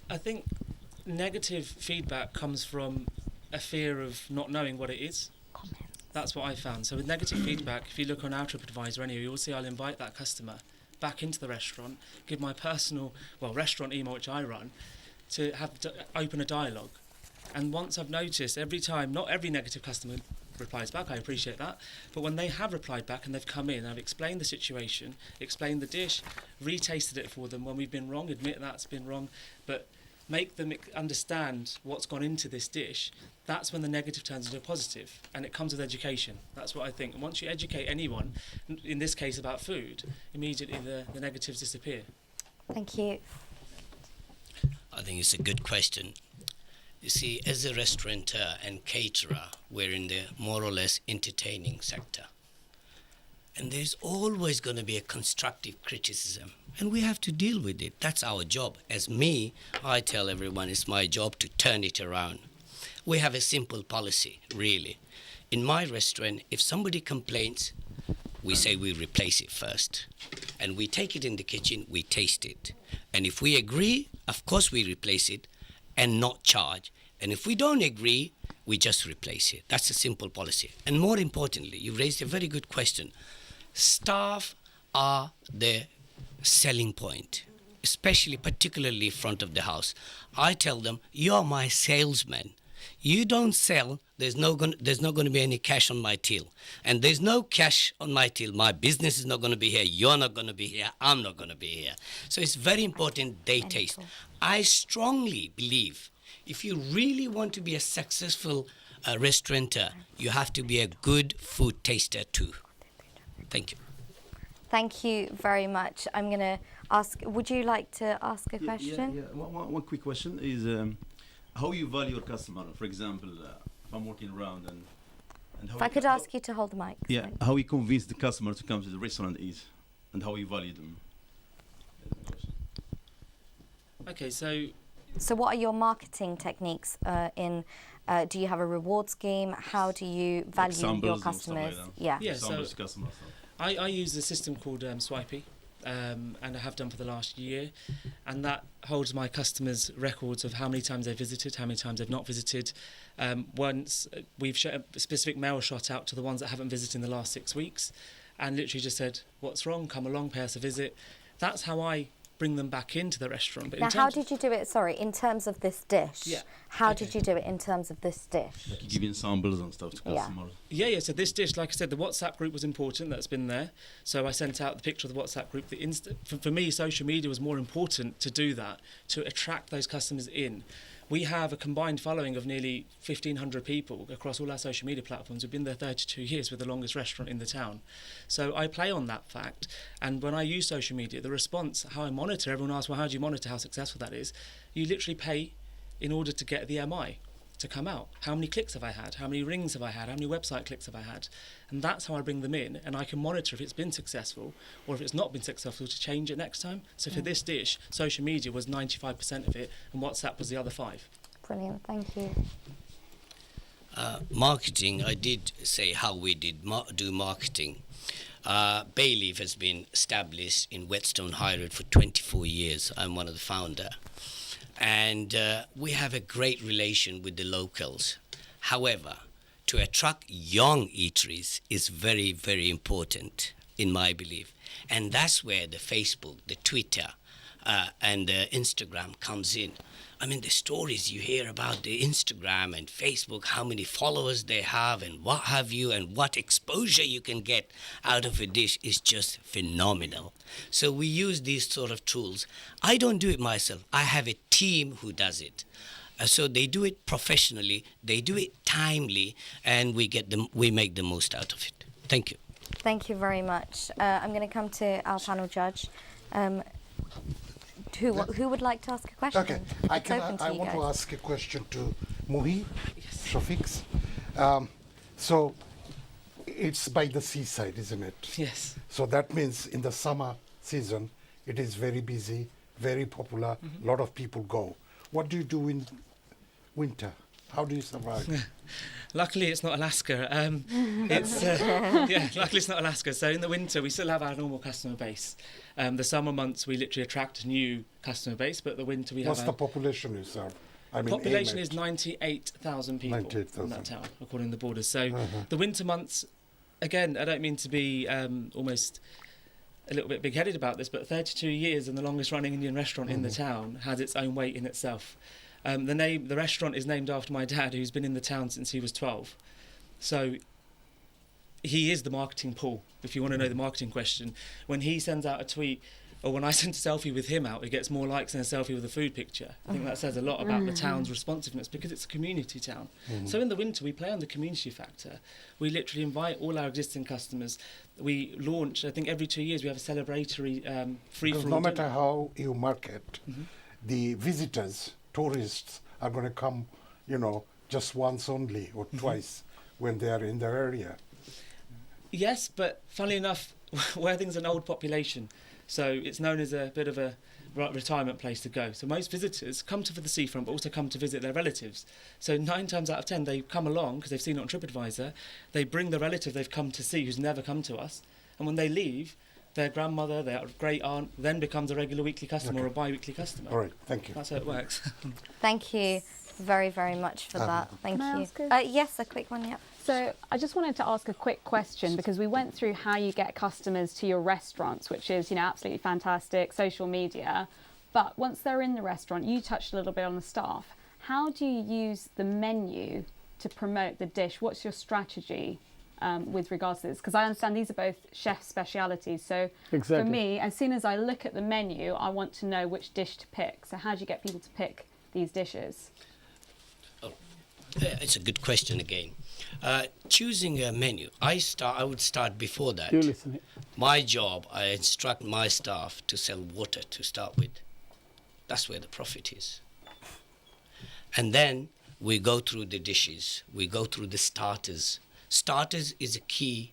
I think negative feedback comes from a fear of not knowing what it is. That's what I found. So with negative feedback, if you look on our TripAdvisor anyway, you'll see I'll invite that customer back into the restaurant, give my personal, restaurant email, which I run, to have open a dialogue. And once I've noticed, every time, not every negative customer replies back, I appreciate that, but when they have replied back and they've come in, I've explained the situation, explained the dish, retasted it for them when we've been wrong, admit that's been wrong, but make them understand what's gone into this dish. That's when the negative turns into a positive, and it comes with education. That's what I think. And once you educate anyone, in this case about food, immediately the negatives disappear. Thank you. I think it's a good question. You see, as a restaurateur and caterer, we're in the more or less entertaining sector. And there's always going to be a constructive criticism. And we have to deal with it. That's our job. As me, I tell everyone it's my job to turn it around. We have a simple policy, really. In my restaurant, if somebody complains, we say we replace it first. And we take it in the kitchen, we taste it. And if we agree, of course we replace it and not charge. And if we don't agree, we just replace it. That's a simple policy. And more importantly, you raised a very good question. Staff are the selling point, especially particularly front of the house. I tell them, you're my salesman. You don't sell, there's not going to be any cash on my till. And there's no cash on my till. My business is not going to be here. You're not going to be here. I'm not going to be here. So it's very important they taste. I strongly believe if you really want to be a successful restaurateur, you have to be a good food taster too. Thank you. Thank you very much. I'm going to ask, would you like to ask a question? Yeah. One quick question is how you value your customer. For example, if I'm walking around and how if I could ask you to hold the mic. Yeah, how you convince the customer to come to the restaurant and eat, and how you value them. Okay, so what are your marketing techniques do you have a reward scheme? How do you value your customers? Yeah, so I use a system called Swipey, and I have done for the last year, and that holds my customers' records of how many times they've visited, how many times they've not visited. Once we've shot a specific mail shot out to the ones that haven't visited in the last 6 weeks, and literally just said, what's wrong, come along, pay us a visit. That's how I bring them back into the restaurant. But now, how did you do it, in terms of this dish? Yeah. How did you do it in terms of this dish? Like giving samples and stuff to customers. Yeah, so this dish, like I said, the WhatsApp group was important, that's been there. So I sent out the picture of the WhatsApp group. For me, social media was more important to do that, to attract those customers in. We have a combined following of nearly 1,500 people across all our social media platforms. We've been there 32 years with the longest restaurant in the town. So I play on that fact. And when I use social media, the response, how I monitor, everyone asks, well, how do you monitor how successful that is? You literally pay in order to get the MI to come out. How many clicks have I had? How many rings have I had? How many website clicks have I had? And that's how I bring them in, and I can monitor if it's been successful or if it's not been successful to change it next time. So for this dish, social media was 95% of it, and WhatsApp was the other 5%. Brilliant, thank you. Marketing, I did say how we did do marketing. Bayleaf has been established in Whetstone High Road for 24 years. I'm one of the founder. And we have a great relation with the locals. However, to attract young eateries is very, very important, in my belief. And that's where the Facebook, the Twitter, and the Instagram comes in. I mean, the stories you hear about the Instagram and Facebook, how many followers they have and what have you, and what exposure you can get out of a dish is just phenomenal. So we use these sort of tools. I don't do it myself. I have a team who does it. So they do it professionally, they do it timely, and we make the most out of it. Thank you. Thank you very much. I'm going to come to our panel judge. Who would like to ask a question? Okay, I want to ask a question to Muhi, Shafiq. So it's by the seaside, isn't it? Yes. So that means in the summer season, it is very busy, very popular, a lot of people go. What do you do in winter? How do you survive? Luckily, it's not Alaska. Luckily it's not Alaska. So in the winter, we still have our normal customer base. The summer months, we literally attract a new customer base, but the winter we What's have... the population you serve? I mean, population is 98,000 people 98,000. in that town, according to the borders. So the winter months, again, I don't mean to be almost a little bit big-headed about this, but 32 years and the longest running Indian restaurant in the town has its own weight in itself. The restaurant is named after my dad, who's been in the town since he was 12. So he is the marketing pool, if you want to know the marketing question. When he sends out a tweet, or when I send a selfie with him out, it gets more likes than a selfie with a food picture. I think that says a lot about the town's responsiveness, because it's a community town. So in the winter, we play on the community factor. We literally invite all our existing customers. We launch, I think every 2 years, we have a celebratory free-for-all. No matter how you market, the visitors, tourists are going to come, just once only or twice when they are in their area. Yes, but funnily enough, Worthing's an old population, so it's known as a bit of a retirement place to go. So most visitors come to the seafront, but also come to visit their relatives. So 9 times out of 10, they come along because they've seen it on TripAdvisor. They bring the relative they've come to see who's never come to us, and when they leave, their grandmother, their great aunt, then becomes a regular weekly customer or a bi-weekly customer. All right, thank you. That's how it works. Thank you very, very much for that. Thank Can I you. ask Yes, a quick one, yeah. So I just wanted to ask a quick question, because we went through how you get customers to your restaurants, which is, absolutely fantastic, social media. But once they're in the restaurant, you touched a little bit on the staff. How do you use the menu to promote the dish? What's your strategy with regards to this? Because I understand these are both chef specialities. So for me, as soon as I look at the menu, I want to know which dish to pick. So how do you get people to pick these dishes? It's a good question again. Choosing a menu, I would start before that. You listen. My job, I instruct my staff to sell water to start with. That's where the profit is. And then we go through the dishes. We go through the starters. Starters is a key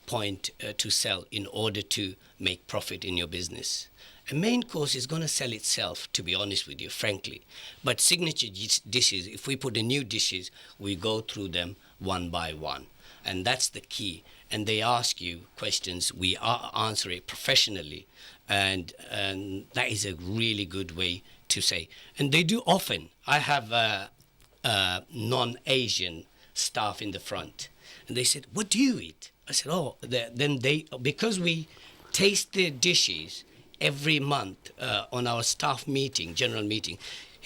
point to sell in order to make profit in your business. A main course is going to sell itself, to be honest with you, frankly. But signature dishes, if we put the new dishes, we go through them one by one. And that's the key. And they ask you questions, we answer it professionally. And that is a really good way to say. And they do often. I have non-Asian staff in the front. And they said, what do you eat? I said, because we taste the dishes every month on our staff meeting, general meeting,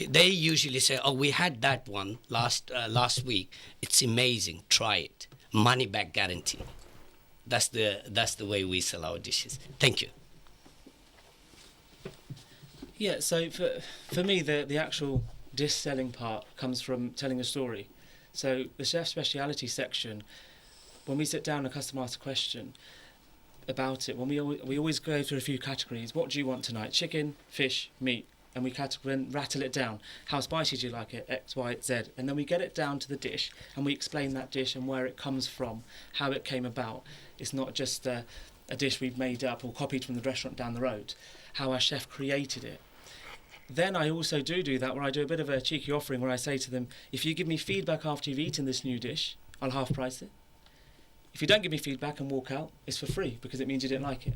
they usually say, we had that one last week. It's amazing. Try it. Money back guarantee. That's the way we sell our dishes. Thank you. Yeah, so for me, the actual dish selling part comes from telling a story. So the chef speciality section, when we sit down and a customer asks a question about it, when we always go through a few categories. What do you want tonight? Chicken, fish, meat. And we rattle it down. How spicy do you like it? X, Y, Z. And then we get it down to the dish and we explain that dish and where it comes from, how it came about. It's not just a dish we've made up or copied from the restaurant down the road, how our chef created it. Then I also do that where I do a bit of a cheeky offering where I say to them, if you give me feedback after you've eaten this new dish, I'll half price it. If you don't give me feedback and walk out, it's for free because it means you didn't like it.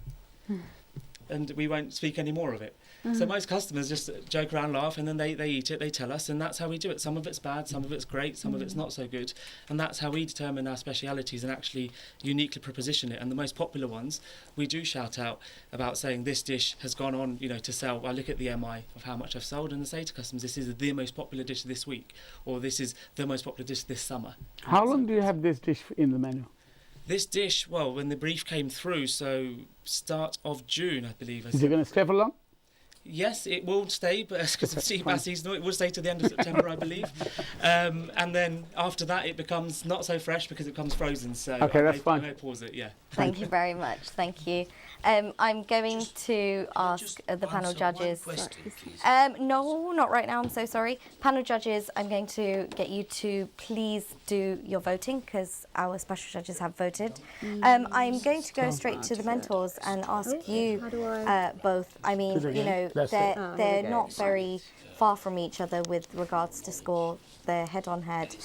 And we won't speak any more of it. So most customers just joke around, laugh, and then they eat it, they tell us, and that's how we do it. Some of it's bad, some of it's great, some of it's not so good. And that's how we determine our specialities and actually uniquely proposition it. And the most popular ones, we do shout out about saying this dish has gone on, to sell. I look at the MI of how much I've sold and I say to customers, this is the most popular dish this week, or this is the most popular dish this summer. How long do you have this dish in the menu? This dish, well, when the brief came through, so start of June, I believe. Is it going to stay for long? Yes, it will stay, but because of seasonal, it will stay to the end of September, I believe. And then after that, it becomes not so fresh because it becomes frozen. So okay, that's fine. I may pause it. Yeah. Thank you very much. Thank you. I'm going to ask the panel judges. No, not right now. I'm so sorry. Panel judges, I'm going to get you to please do your voting because our special judges have voted. I'm going to go straight to the mentors and ask you both. I mean, they're not very far from each other with regards to score. They're head-on-head.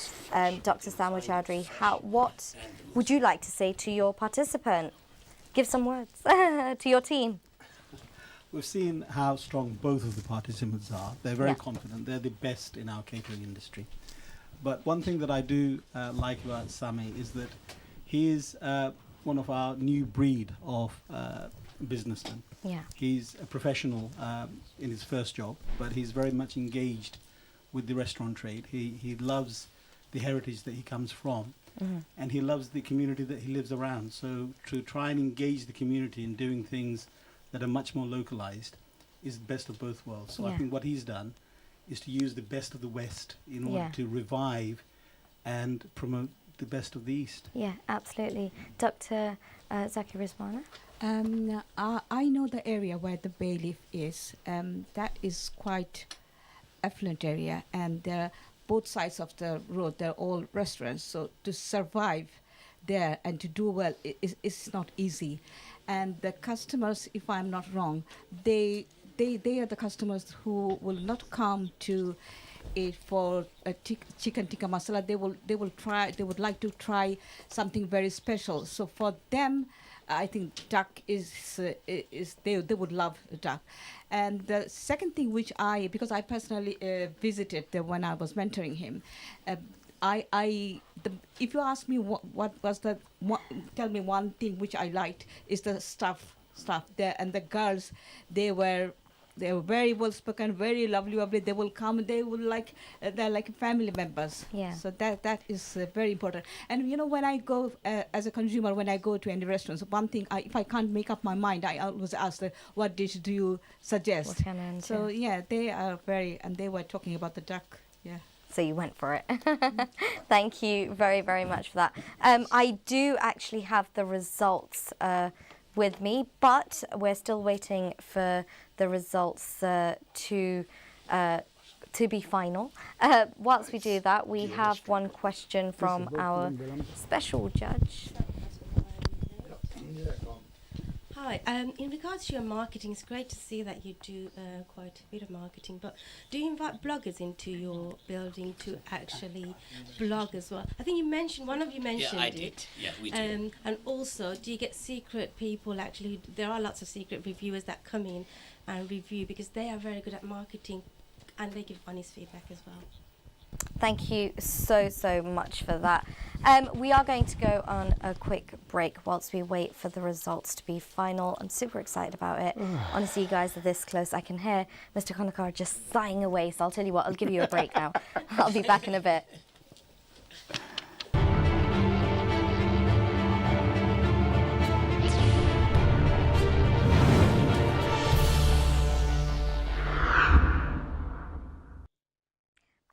Dr. Samuel Chowdhury, what would you like to say to your participant? Give some words to your team. We've seen how strong both of the participants are. They're very confident. They're the best in our catering industry. But one thing that I do like about Sami is that he is one of our new breed of businessmen. Yeah. He's a professional in his first job, but he's very much engaged with the restaurant trade. He loves the heritage that he comes from. And he loves the community that he lives around. So to try and engage the community in doing things that are much more localized is the best of both worlds. So I think what he's done is to use the best of the West in order to revive and promote the best of the East. Yeah, absolutely. Dr. Zaki Rizwana? I know the area where the Bayleaf is. That is quite affluent area, and both sides of the road, they're all restaurants. So to survive, there and to do well is not easy. And the customers, if I'm not wrong, they are the customers who will not come to it for a chicken tikka masala. They would like to try something very special. So for them, I think duck is they would love duck. And the second thing which because I personally visited there when I was mentoring him, if you ask me what was tell me one thing which I liked is the stuff there, and the girls, they were very well spoken, very lovely. They will come, they will they're like family members. Yeah. So that is very important. And when I go as a consumer, when I go to any restaurants, one thing if I can't make up my mind, I always ask what dish do you suggest. What can I enter? So yeah, they are and they were talking about the duck. Yeah. So you went for it. Thank you very, very much for that. I do actually have the results with me, but we're still waiting for the results to be final. Whilst we do that, we have one question from our special judge. Hi, in regards to your marketing, it's great to see that you do quite a bit of marketing, but do you invite bloggers into your building to actually blog as well? I think one of you mentioned I it. did. Yeah, we do. And also, do you get secret people actually? There are lots of secret reviewers that come in and review because they are very good at marketing and they give honest feedback as well. Thank you so much for that. We are going to go on a quick break whilst we wait for the results to be final. I'm super excited about it. Honestly, you guys are this close. I can hear Mr. Konakar just sighing away. So I'll tell you what, I'll give you a break now. I'll be back in a bit.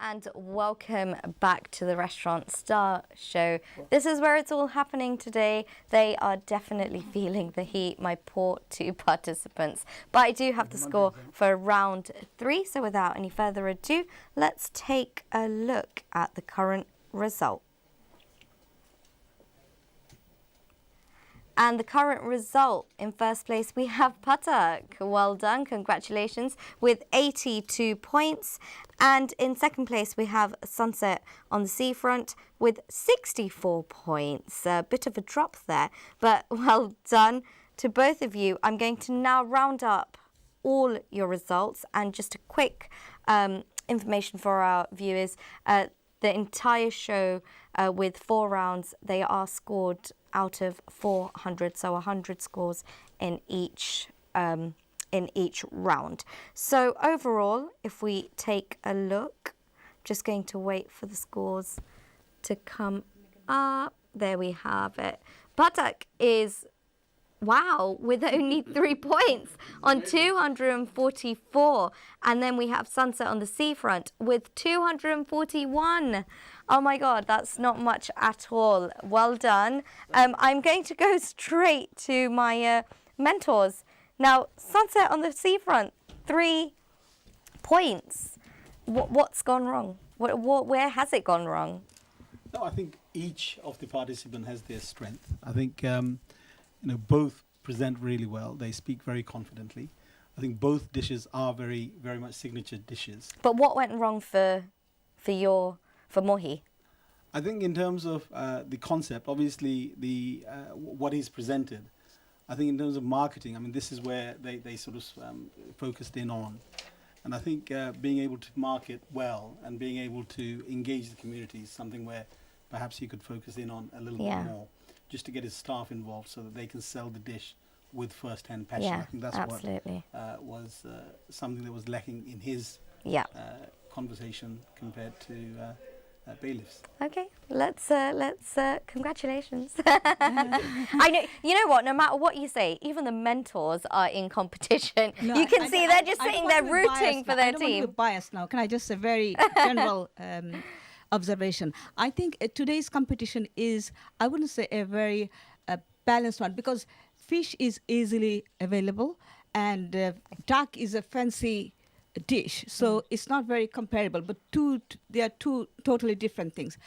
And welcome back to the Restaurant Star Show. This is where it's all happening today. They are definitely feeling the heat, my poor 2 participants. But I do have the score for round 3. So without any further ado, let's take a look at the current result. And the current result, in first place, we have Patak. Well done, congratulations, with 82 points. And in second place, we have Sunset on the Seafront with 64 points. A bit of a drop there, but well done to both of you. I'm going to now round up all your results, and just a quick information for our viewers. The entire show with 4 rounds, they are scored out of 400, so 100 scores in each round. So overall, if we take a look, just going to wait for the scores to come up. There we have it. Patak is, wow, with only 3 points on 244. And then we have Sunset on the Seafront with 241. Oh my God, that's not much at all. Well done. I'm going to go straight to my mentors. Now, Sunset on the Seafront, 3 points. What's gone wrong? Where has it gone wrong? No, I think each of the participants has their strength. I think both present really well. They speak very confidently. I think both dishes are very, very much signature dishes. But what went wrong for Mohi? I think in terms of the concept, obviously what he's presented. I think in terms of marketing, I mean, this is where they sort of focused in on. And I think being able to market well and being able to engage the community is something where perhaps he could focus in on a little bit more, just to get his staff involved so that they can sell the dish with first-hand passion. Yeah, I think that's absolutely. what was something that was lacking in his conversation compared to bailiffs. Okay, let's congratulations. I know, you know what, no matter what you say, even the mentors are in competition. No, you can see they're just sitting there rooting for their team. I don't want to be biased now. Can I just say very general observation? I think today's competition is, I wouldn't say a very balanced one, because fish is easily available and duck is a fancy dish, so it's not very comparable, but they are two totally different things.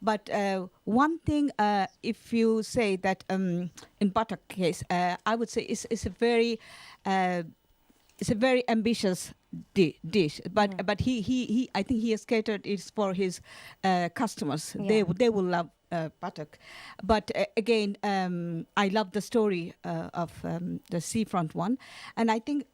But one thing, if you say that in Buttock case, I would say it's a very ambitious dish. But he I think he has catered it for his customers. Yeah. They will love Buttock. But again, I love the story of the seafront one, and I think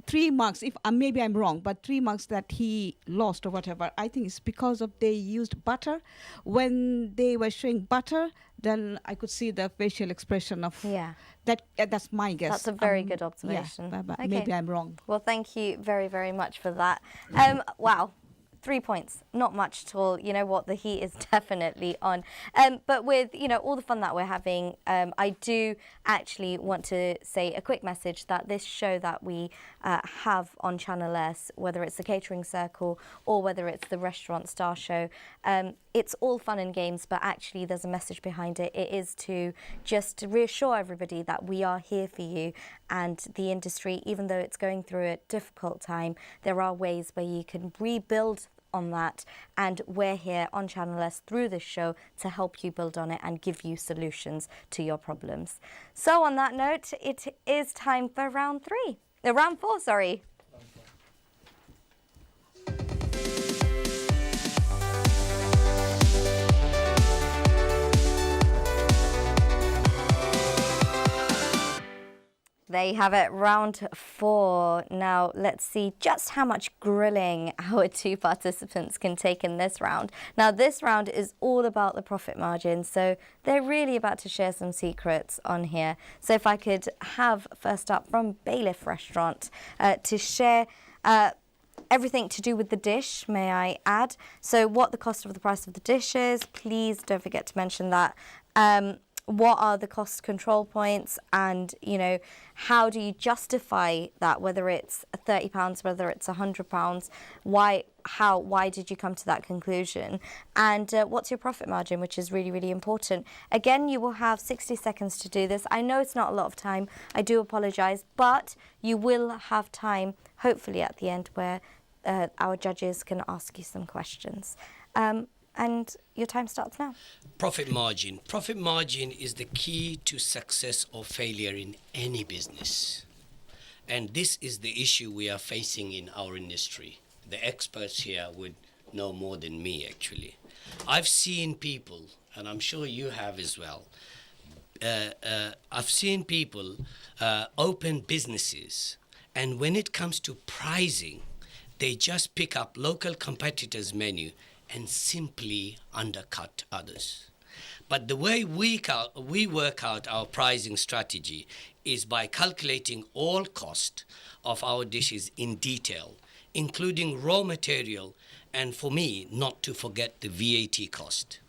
3 marks, if maybe I'm wrong, but 3 marks that he lost or whatever, I think it's because of they used butter. When they were showing butter, then I could see the facial expression of that. That's my guess. That's a very good observation. Yeah, but Okay. maybe I'm wrong. Well, thank you very, very much for that. Wow. 3 points, not much at all. You know what, the heat is definitely on. But with, you know, all the fun that we're having, I do actually want to say a quick message that this show that we have on Channel S, whether it's the Catering Circle or whether it's the Restaurant Star Show, it's all fun and games, but actually there's a message behind it. It is to just reassure everybody that we are here for you, and the industry, even though it's going through a difficult time, there are ways where you can rebuild on that, and we're here on Channel S through this show to help you build on it and give you solutions to your problems. So on that note, it is time for round 4, sorry. There you have it, round 4. Now let's see just how much grilling our 2 participants can take in this round. Now this round is all about the profit margin, so they're really about to share some secrets on here. So if I could have first up from Bailiff Restaurant to share everything to do with the dish, may I add. So what the cost of the price of the dish is, please don't forget to mention that. What are the cost control points, and you know, how do you justify that, whether it's £30, whether it's £100, why did you come to that conclusion, and what's your profit margin, which is really, really important. Again, you will have 60 seconds to do this. I know it's not a lot of time, I do apologize, but you will have time hopefully at the end where our judges can ask you some questions. And your time starts now. Profit margin. Profit margin is the key to success or failure in any business. And this is the issue we are facing in our industry. The experts here would know more than me, actually. I've seen people, and I'm sure you have as well, I've seen people open businesses, and when it comes to pricing, they just pick up local competitors' menu and simply undercut others. But the way we work out our pricing strategy is by calculating all cost of our dishes in detail, including raw material, and for me, not to forget the VAT cost.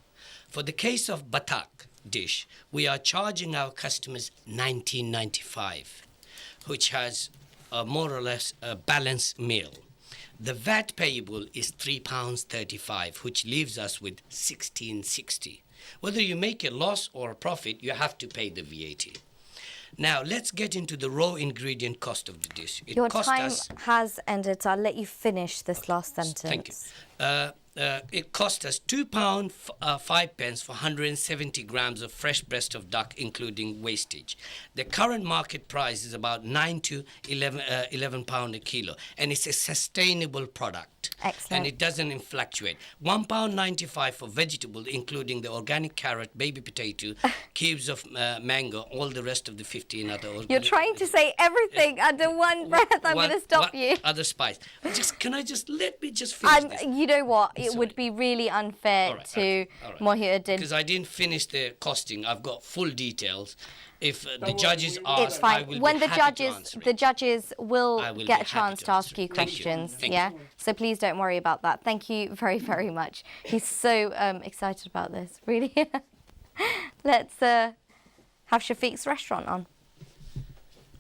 For the case of Batak dish, we are charging our customers $19.95, which has a more or less a balanced meal. The VAT payable is £3.35, which leaves us with $16.60. Whether you make a loss or a profit, you have to pay the VAT. Now, let's get into the raw ingredient cost of the dish. Your time has ended, so I'll let you finish this last sentence. Thank you. It cost us £2 5 pence for 170 grams of fresh breast of duck, including wastage. The current market price is about 9 to 11 pound a kilo, and it's a sustainable product. Excellent. And it doesn't fluctuate. £1.95 for vegetable, including the organic carrot, baby potato, cubes of mango, all the rest of the 15 other. You're trying to say everything under one breath. I'm going to stop you. Other spice. Let me just finish this. You know what? It would be really unfair to Mohiuddin. Because I didn't finish the costing. I've got full details. If the judges ask, it's fine. I will When be the happy to judges, answer it. the judges will I will get be a chance happy to ask you questions. Thank Yeah. you. So please don't worry about that. Thank you very, very much. He's so excited about this. Really. Let's have Shafiq's restaurant on.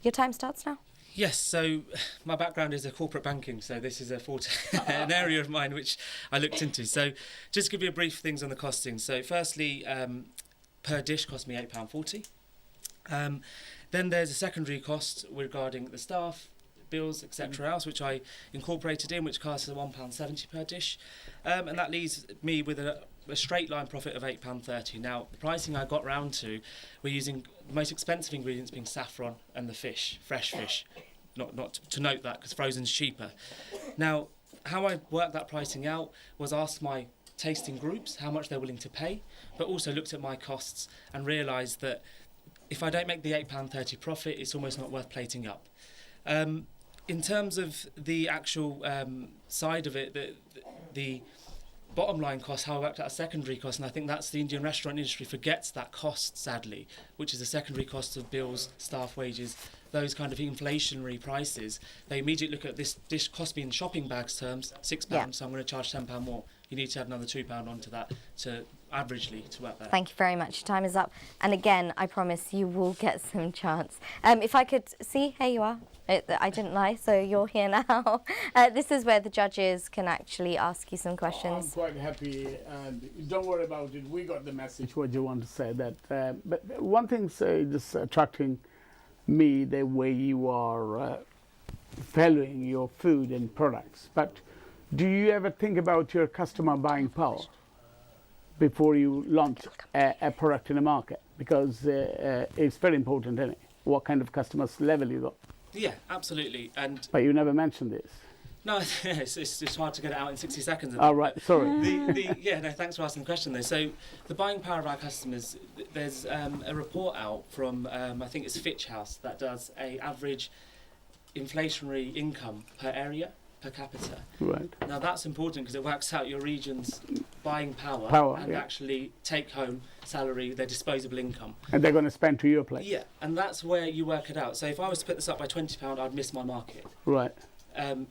Your time starts now. Yes, so my background is corporate banking, so this is an area of mine which I looked into. So just to give you a brief things on the costing. So firstly, per dish cost me £8.40. Then there's a secondary cost regarding the staff, bills, etc. else, which I incorporated in, which costs £1.70 per dish. And that leaves me with a straight line profit of £8.30. Now, the pricing I got round to, we're using the most expensive ingredients being saffron and the fish, fresh fish. Not to note that, because frozen's cheaper. Now, how I worked that pricing out was asked my tasting groups how much they're willing to pay, but also looked at my costs and realised that if I don't make the £8.30 profit, it's almost not worth plating up. In terms of the actual side of it, the bottom line cost, how I worked out a secondary cost, and I think that's the Indian restaurant industry forgets that cost, sadly, which is the secondary cost of bills, staff wages, those kind of inflationary prices. They immediately look at this dish cost me in shopping bags terms, £6, so I'm going to charge £10 more. You need to add another £2 onto that to averagely to work that. Thank you very much. Time is up. And again, I promise you will get some chance. If I could see, here you are. I didn't lie, so you're here now. This is where the judges can actually ask you some questions. I'm quite happy, and don't worry about it. We got the message, what you want to say. That, but one thing just attracting me, the way you are valuing your food and products. But do you ever think about your customer buying power before you launch a product in the market? Because it's very important, isn't it? What kind of customers level you got? Yeah, absolutely. But you never mentioned this. No, it's hard to get it out in 60 seconds. Oh, right, sorry. Thanks for asking the question though. So the buying power of our customers, there's a report out from, I think it's Fitch House, that does a average inflationary income per area, per capita. Right. Now that's important because it works out your region's buying power and actually take home salary, their disposable income. And they're going to spend to your place. Yeah, and that's where you work it out. So if I was to put this up by £20, I'd miss my market. Right.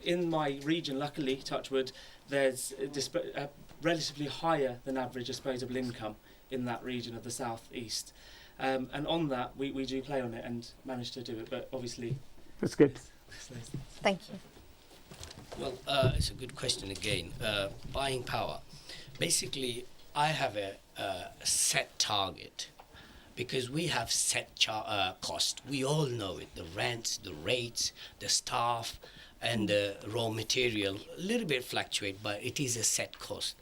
In my region, luckily, Touchwood, there's a relatively higher than average disposable income in that region of the South East. And on that, we do play on it and manage to do it, but obviously... That's good. Thank you. Well, it's a good question again. Buying power. Basically, I have a set target because we have set cost. We all know it. The rents, the rates, the staff, and the raw material a little bit fluctuate, but it is a set cost.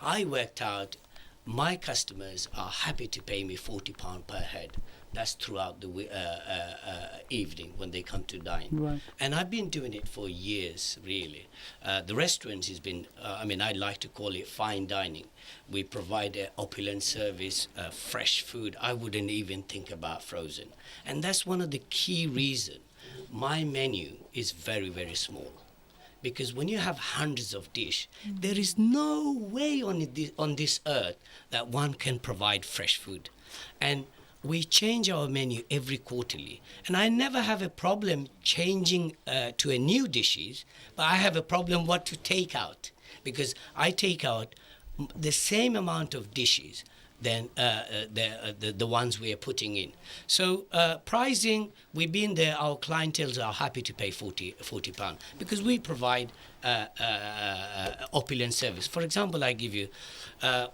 I worked out my customers are happy to pay me £40 per head. That's throughout the evening when they come to dine. Right. And I've been doing it for years, really. The restaurant has been, I like to call it fine dining. We provide an opulent service, fresh food. I wouldn't even think about frozen. And that's one of the key reasons my menu is very, very small. Because when you have hundreds of dishes, there is no way on this earth that one can provide fresh food. And we change our menu every quarterly. And I never have a problem changing to a new dishes, but I have a problem what to take out. Because I take out the same amount of dishes than the ones we are putting in. So pricing, we've been there, our clientele are happy to pay £40 because we provide opulent service. For example, I give you,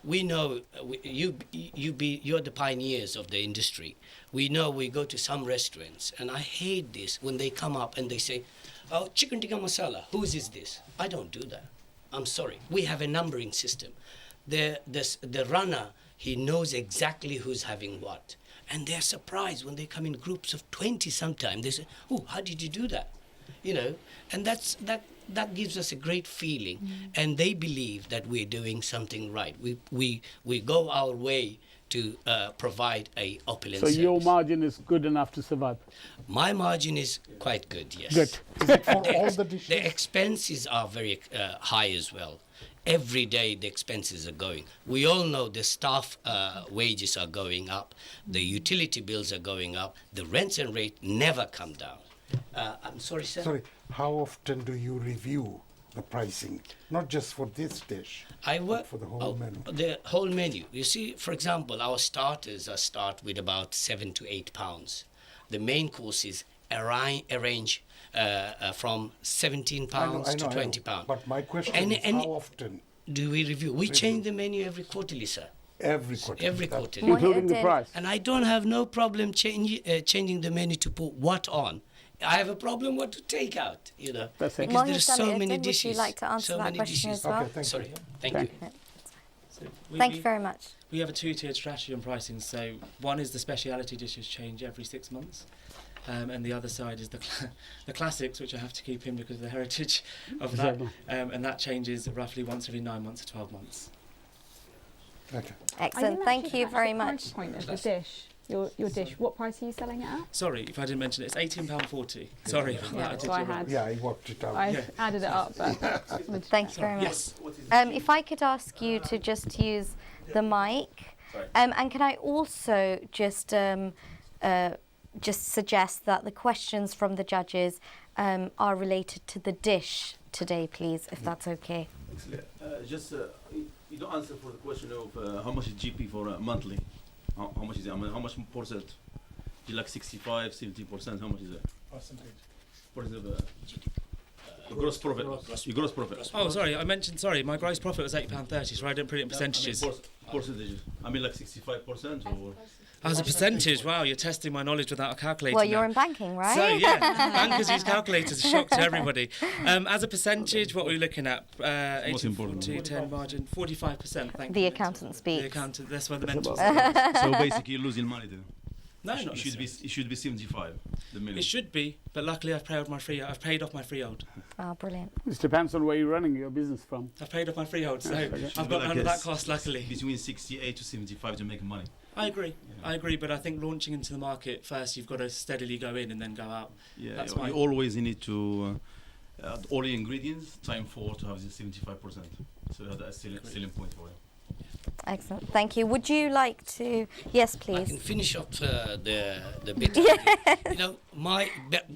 we know, you're the pioneers of the industry. We know we go to some restaurants, and I hate this when they come up and they say, oh, chicken tikka masala, whose is this? I don't do that. I'm sorry. We have a numbering system. The runner, he knows exactly who's having what. And they're surprised when they come in groups of 20 sometimes. They say, oh, how did you do that? You know, and that gives us a great feeling. And they believe that we're doing something right. We go our way to provide a opulent service. So your margin is good enough to survive? My margin is quite good, yes. Good. Is it for all the dishes? The expenses are very high as well. Every day the expenses are going. We all know the staff wages are going up, the utility bills are going up, the rents and rate never come down. I'm sorry, sir? Sorry, how often do you review the pricing? Not just for this dish, but for the whole menu. The whole menu. You see, for example, our starters start with about £7 to £8. The main courses range from £17 to £20. But my question is how often do we review? We change the menu every quarterly, sir. Every quarterly? Every quarterly. Including the price? And I don't have no problem changing the menu to put what on. I have a problem what to take out, you know. That's it. Because there's so many dishes. Would you like to answer that question as well? Okay, thank Sorry, you. thank you. So Thank you very much. We have a two-tiered strategy on pricing. So one is the speciality dishes change every 6 months. And the other side is the classics, which I have to keep in because of the heritage of that. And that changes roughly once every 9 months to 12 months. Okay. Excellent. Thank you very much. Price point of the dish. Your dish. What price are you selling it at? Sorry if I didn't mention it. It's £18.40. Sorry. I worked it out. I added it up. But Thank you very much. Yes. If I could ask you to just use the mic, and can I also just suggest that the questions from the judges are related to the dish today, please, if that's okay. You don't answer for the question of how much is GP for monthly. How much is it? I mean, how much percent? Is it like 65, 70%? How much is it? Percentage. What is the gross profit? Your gross profit. Oh, sorry, I mentioned, my gross profit was £8.30, so I didn't put it in percentages. Percentages. I mean, like 65% or. As a percentage, wow, you're testing my knowledge without a calculator. Well, you're now. in banking, right? So, yeah, bankers use calculators, a shock to everybody. As a percentage, what are we looking at? 18, 40, 10 margin, 45%, thank you. The accountant speaks. The accountant, that's what the mentors So basically, you're losing money then? No, it should be 75. The million. It should be, but luckily I've paid off my freehold. Oh, brilliant. It depends on where you're running your business from. I've paid off my freehold, so I've got none of that cost, luckily. Between 68 to 75 to make money. I agree, but I think launching into the market first, you've got to steadily go in and then go out. Yeah, that's you always need to all the ingredients time 4 to have the 75%. So that's a selling point for you. Excellent, thank you. Would you like to? Yes, please. I can finish off the bit. You know,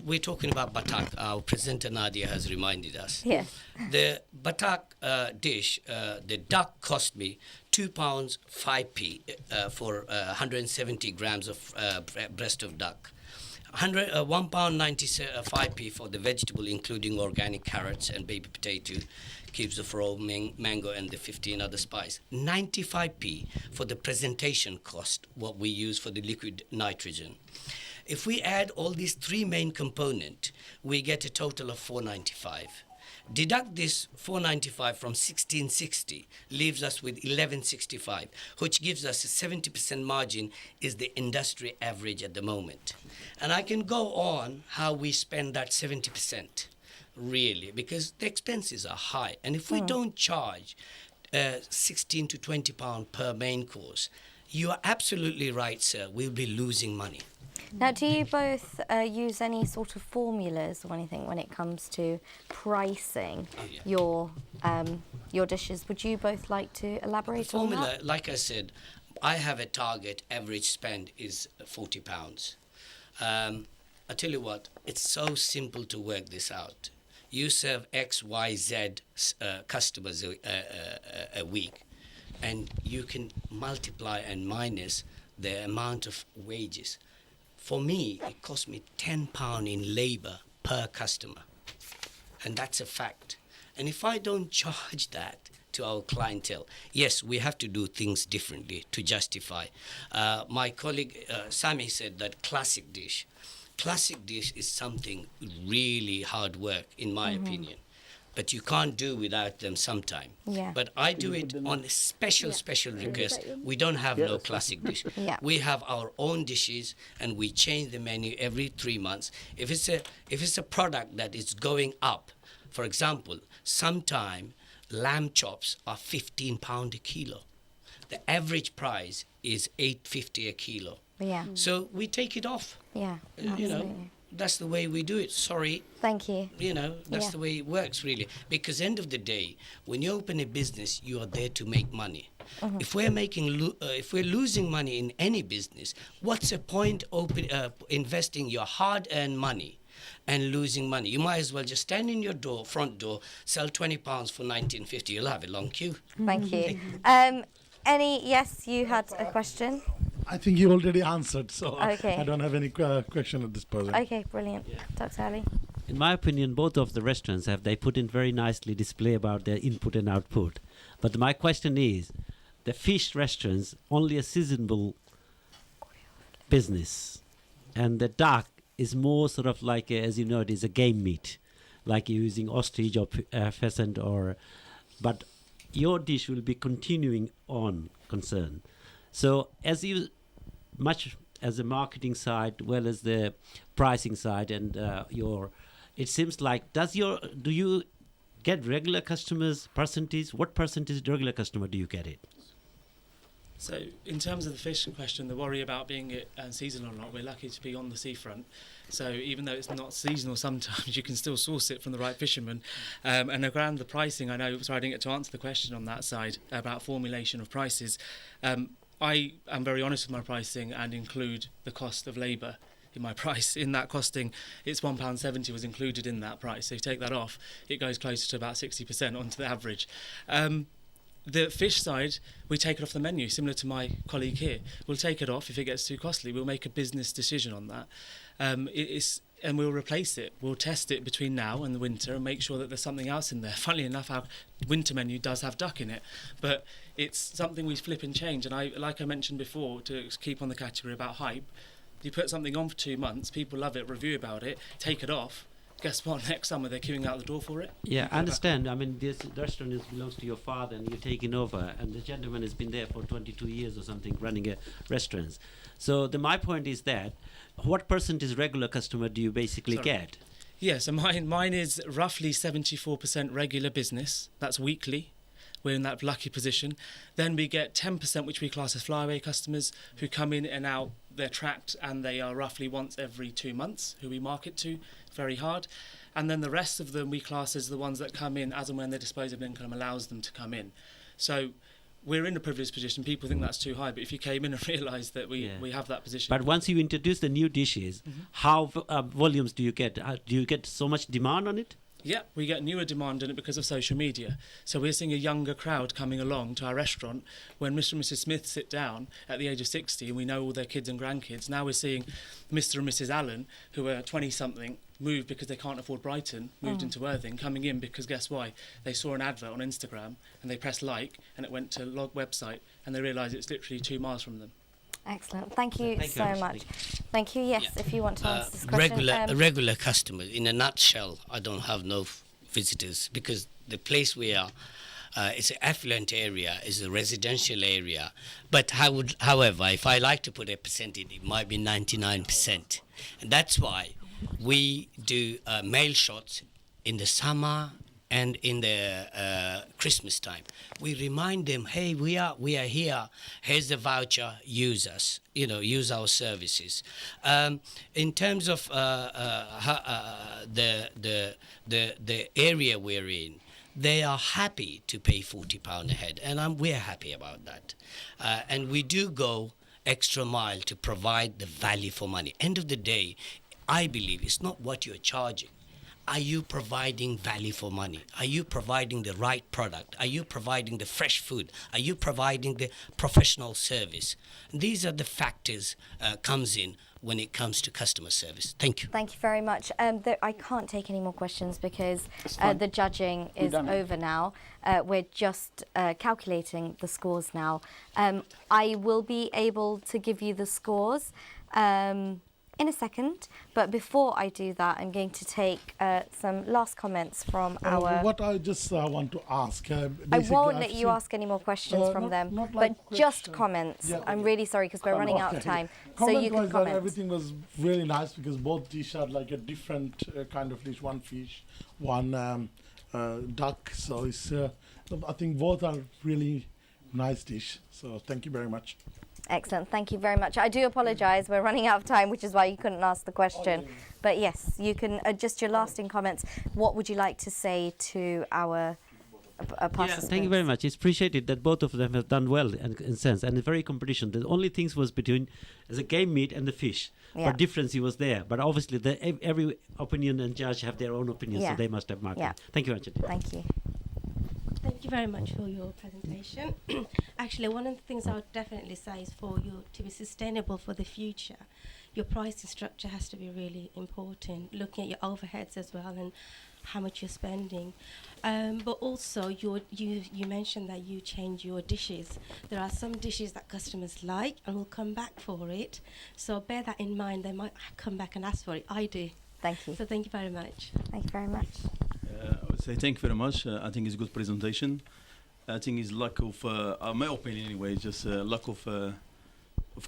we're talking about batak. Our presenter Nadia has reminded us. Yes. The batak dish, the duck cost me £2 5p for 170 grams of breast of duck. £1.95p for the vegetable, including organic carrots and baby potato, cubes of raw mango and the 15 other spice. 95p for the presentation cost, what we use for the liquid nitrogen. If we add all these three main components, we get a total of $4.95. Deduct this $4.95 from 1660, leaves us with $11.65, which gives us a 70% margin, is the industry average at the moment. And I can go on how we spend that 70%, really, because the expenses are high. And if we don't charge 16 to 20 pounds per main course, you are absolutely right, sir, we'll be losing money. Now, do you both use any sort of formulas or anything when it comes to pricing your dishes? Would you both like to elaborate on that? Formula, like I said, I have a target average spend is £40. I tell you what, it's so simple to work this out. You serve X, Y, Z customers a week, and you can multiply and minus the amount of wages. For me, it cost me £10 in labour per customer, and that's a fact. And if I don't charge that to our clientele, yes, we have to do things differently to justify. My colleague Sami said that classic dish. Classic dish is something really hard work, in my opinion. But you can't do without them sometime. Yeah. But I do it on a special request. We don't have no classic dish. We have our own dishes, and we change the menu every 3 months. If it's a product that is going up, for example, sometime lamb chops are £15 a kilo. The average price is $8.50 a kilo. Yeah. So we take it off. Yeah. You know, that's the way we do it. Sorry. Thank you. You know, that's the way it works, really. Because end of the day, when you open a business, you are there to make money. If we're losing money in any business, what's the point investing your hard-earned money and losing money? You might as well just stand in your front door, sell £20 for $19.50. You'll have a long queue. Thank you. Yes, you had a question? I think you already answered, so okay. I don't have any question at this point. Okay, brilliant. Dr. Ali? In my opinion, both of the restaurants they put in very nicely display about their input and output. But my question is, the fish restaurants, only a seasonable business. And the duck is more sort of like, as you know, it is a game meat. Like you're using ostrich or pheasant but your dish will be continuing on concern. So as you, much as the marketing side, well as the pricing side, and it seems like, do you get regular customers percentage? What percentage regular customer do you get it? So in terms of the fish question, the worry about being it seasonal or not, we're lucky to be on the seafront. So even though it's not seasonal sometimes, you can still source it from the right fishermen. And around the pricing, I know, sorry I didn't get to answer the question on that side about formulation of prices. I am very honest with my pricing and include the cost of labour in my price. In that costing, it's £1.70 was included in that price. So you take that off, it goes closer to about 60% onto the average. The fish side, we take it off the menu, similar to my colleague here. We'll take it off if it gets too costly. We'll make a business decision on that. And we'll replace it. We'll test it between now and the winter and make sure that there's something else in there. Funnily enough, our winter menu does have duck in it, but it's something we flip and change. And like I mentioned before, to keep on the category about hype, you put something on for 2 months, people love it, review about it, take it off. Guess what? Next summer they're queuing out the door for it. Yeah, I understand. I mean, this restaurant belongs to your father, and you're taking over. And the gentleman has been there for 22 years or something, running a restaurant. So my point is that, what percentage regular customer do you basically get? Yeah, so mine is roughly 74% regular business. That's weekly. We're in that lucky position. Then we get 10%, which we class as flyaway customers, who come in and out. They're tracked, and they are roughly once every 2 months, who we market to very hard. And then the rest of them we class as the ones that come in as and when their disposable income allows them to come in. So we're in a privileged position. People think that's too high, but if you came in and realised that we have that position. But once you introduce the new dishes, how volumes do you get? Do you get so much demand on it? Yeah, we get newer demand in it because of social media. So we're seeing a younger crowd coming along to our restaurant. When Mr. and Mrs. Smith sit down at the age of 60 and we know all their kids and grandkids, now we're seeing Mr. and Mrs. Allen, who are 20-something, moved because they can't afford Brighton, moved into Worthing, coming in because guess why? They saw an advert on Instagram and they pressed like and it went to log website and they realised it's literally 2 miles from them. Excellent. Thank you so much. Thank you. Yes, if you want to answer this question. Regular customers. In a nutshell, I don't have no visitors because the place we are, it's an affluent area, it's a residential area. But however, if I like to put a percentage, it might be 99%. And that's why we do mail shots in the summer and in the Christmas time. We remind them, hey, we are here. Here's the voucher. Use us. Use our services. In terms of the area we're in, they are happy to pay £40 a head, and we're happy about that. And we do go extra mile to provide the value for money. End of the day, I believe it's not what you're charging. Are you providing value for money? Are you providing the right product? Are you providing the fresh food? Are you providing the professional service? These are the factors comes in when it comes to customer service. Thank you. Thank you very much. I can't take any more questions because the judging is over now. We're just calculating the scores now. I will be able to give you the scores in a second, but before I do that, I'm going to take some last comments from our... What I just want to ask... I won't let you ask any more questions from them, but just comments. Yeah, I'm really sorry because we're running out of time. So you can comment. Everything was really nice because both dishes are like a different kind of dish. One fish, one duck. So it's, I think both are really nice dish. So thank you very much. Excellent. Thank you very much. I do apologise. We're running out of time, which is why you couldn't ask the question. But yes, you can just your lasting comments. What would you like to say to our participants? Thank you very much. It's appreciated that both of them have done well in sense, and the very competition. The only things was between the game meat and the fish. Yeah. But difference was there. But obviously, every opinion and judge have their own opinions, so they must have marked. Yeah. Thank you, Anjali. Thank you. Thank you very much for your presentation. Actually, one of the things I would definitely say is for you to be sustainable for the future, your pricing structure has to be really important, looking at your overheads as well and how much you're spending. But also, you mentioned that you change your dishes. There are some dishes that customers like and will come back for it. So bear that in mind. They might come back and ask for it. I do. Thank you. So thank you very much. Thank you very much. I would say thank you very much. I think it's a good presentation. I think it's lack of, my opinion anyway, just lack of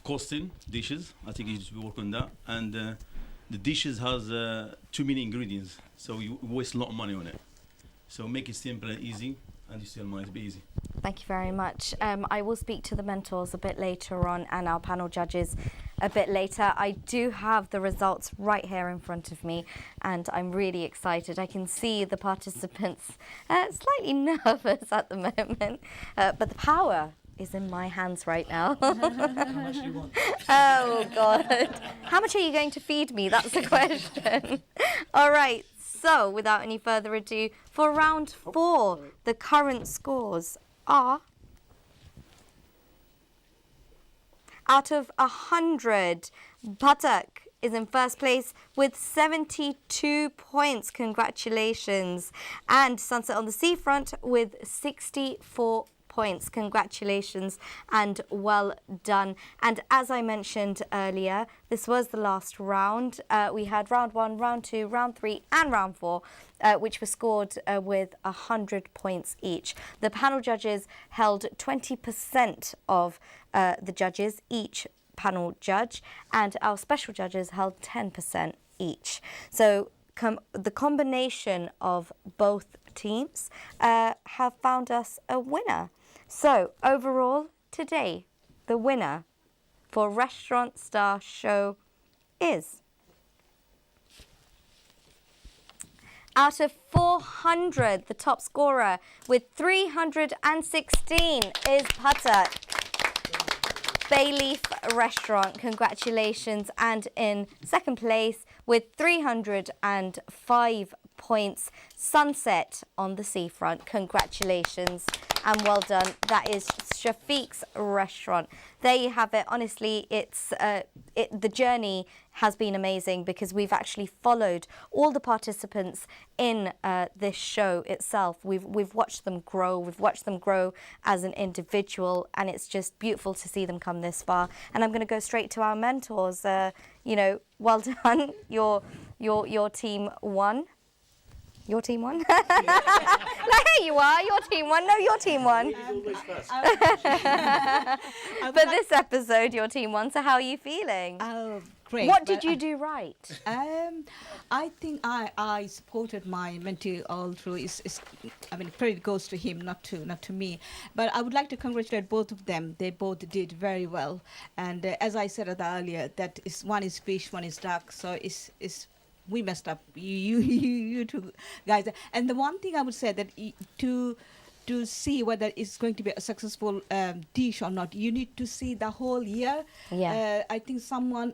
costing dishes. I think you should work on that. And the dishes has too many ingredients, so you waste a lot of money on it. So make it simple and easy, and you still might be easy. Thank you very much. I will speak to the mentors a bit later on and our panel judges a bit later. I do have the results right here in front of me and I'm really excited. I can see the participants slightly nervous at the moment, but the power is in my hands right now. How much do you want? Oh, God. How much are you going to feed me? That's the question. All right. So, without any further ado, for round 4, the current scores are... Out of 100, Bhattak is in first place with 72 points. Congratulations. And Sunset on the Seafront with 64 points. Congratulations and well done. And as I mentioned earlier, this was the last round. We had round 1, round 2, round 3 and round 4, which were scored with 100 points each. The panel judges held 20% of the judges, each panel judge, and our special judges held 10% each. So the combination of both teams have found us a winner. So overall, today, the winner for Restaurant Star Show is... Out of 400, the top scorer with 316 is Bhattak. Bayleaf Restaurant, congratulations. And in second place with 305 points, Sunset on the Seafront. Congratulations and well done. That is Shafiq's Restaurant. There you have it. Honestly, it's the journey has been amazing because we've actually followed all the participants in this show itself. We've watched them grow. We've watched them grow as an individual, and it's just beautiful to see them come this far. And I'm going to go straight to our mentors. You know, well done. Your team won. Your team won? No, here you are. Your team won. No, your team won. For this episode, your team won. So how are you feeling? Great. What did you do right? I think I supported my mentee all through. I mean, credit goes to him, not to me. But I would like to congratulate both of them. They both did very well. And as I said earlier, that is one is fish, one is duck. So it's we messed up. You two guys. And the one thing I would say that to see whether it's going to be a successful dish or not, you need to see the whole year. Yeah. I think someone,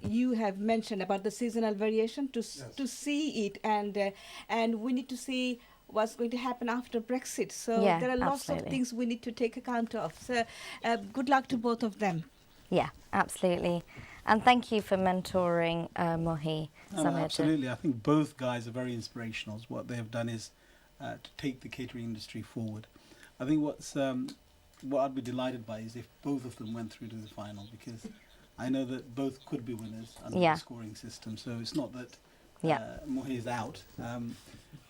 you have mentioned about the seasonal variation to see it, and we need to see what's going to happen after Brexit. So yeah, there are lots absolutely. of things we need to take account of. So good luck to both of them. Yeah, absolutely. And thank you for mentoring Mohi. Absolutely. I think both guys are very inspirational. What they have done is to take the catering industry forward. I think what I'd be delighted by is if both of them went through to the final, because I know that both could be winners under the scoring system. So it's not that Mohi is out.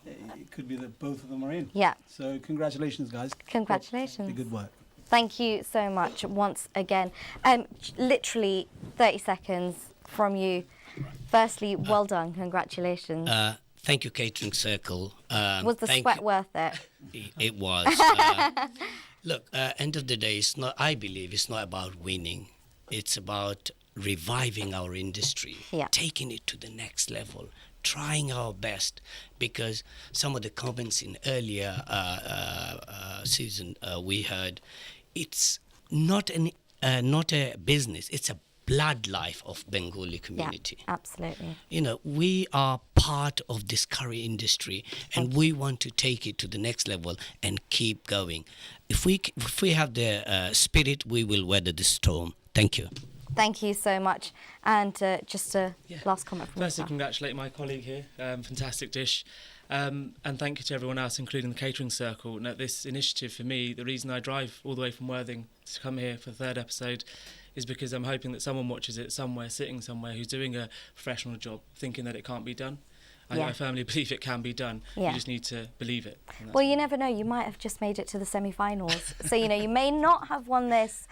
It could be that both of them are in. Yeah. So congratulations, guys. Congratulations. Good work. Thank you so much once again. Literally 30 seconds from you. Firstly, well done. Congratulations. Thank you, Catering Circle. Was the sweat worth it? It was. Look, end of the day, I believe it's not about winning. It's about reviving our industry, taking it to the next level, trying our best, because some of the comments in earlier season we heard, it's not a business, it's a blood life of Bengali community. Yeah, absolutely. You know, we are part of this curry industry, and we want to take it to the next level and keep going. If we have the spirit, we will weather the storm. Thank you. Thank you so much. And just a last comment from Firstly, congratulate my colleague here. Fantastic dish. And thank you to everyone else, including the Catering Circle. Now, this initiative, for me, the reason I drive all the way from Worthing to come here for the third episode is because I'm hoping that someone watches it somewhere, sitting somewhere, who's doing a professional job, thinking that it can't be done. I firmly believe it can be done. Yeah. You just need to believe it. Well, you never know. You might have just made it to the semi-finals. So, you know, you may not have won this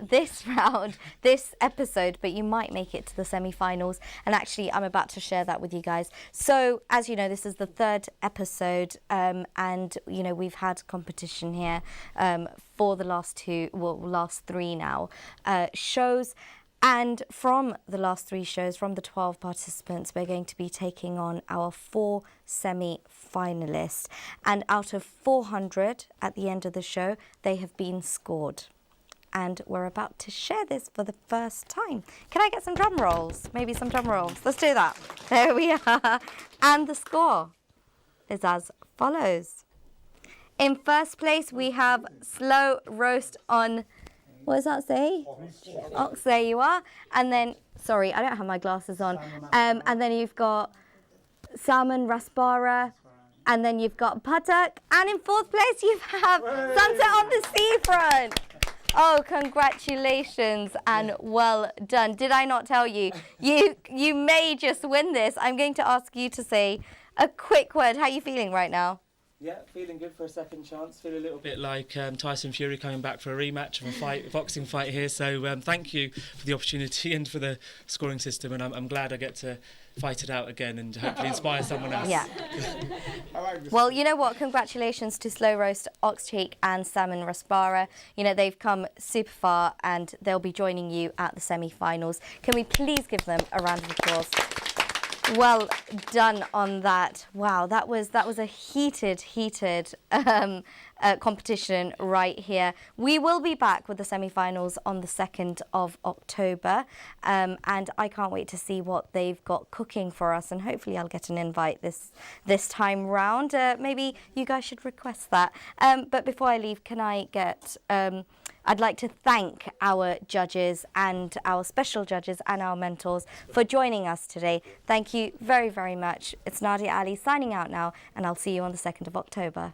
this round, this episode, but you might make it to the semi-finals. And actually, I'm about to share that with you guys. So, as you know, this is the 3rd episode, and, you know, we've had competition here for the last 3 now shows. And from the last 3 shows, from the 12 participants, we're going to be taking on our 4 semi-finalists. And out of 400 at the end of the show, they have been scored. And we're about to share this for the first time. Can I get some drum rolls? Maybe some drum rolls. Let's do that. There we are. And the score is as follows. In first place, we have Slow Roast on... What does that say? Ox, there you are. And then, sorry, I don't have my glasses on. And then you've got Salmon Raspara. And then you've got Patak. And in 4th place, you have Sunset on the Seafront. Oh, congratulations and well done. Did I not tell you? You may just win this. I'm going to ask you to say a quick word. How are you feeling right now? Yeah, feeling good for a second chance. Feel a little bit like Tyson Fury coming back for a rematch of a boxing fight here. So thank you for the opportunity and for the scoring system. And I'm glad I get to fight it out again and hopefully inspire someone else. Yeah. Well, you know what? Congratulations to Slow Roast, Ox Cheek and Salmon Raspara. You know, they've come super far and they'll be joining you at the semi-finals. Can we please give them a round of applause? Well done on that. Wow, that was a heated competition right here. We will be back with the semi-finals on the 2nd of October, and I can't wait to see what they've got cooking for us, and hopefully I'll get an invite this time round. Maybe you guys should request that. But before I leave, can I get... I'd like to thank our judges and our special judges and our mentors for joining us today. Thank you very, very much. It's Nadia Ali signing out now, and I'll see you on the 2nd of October.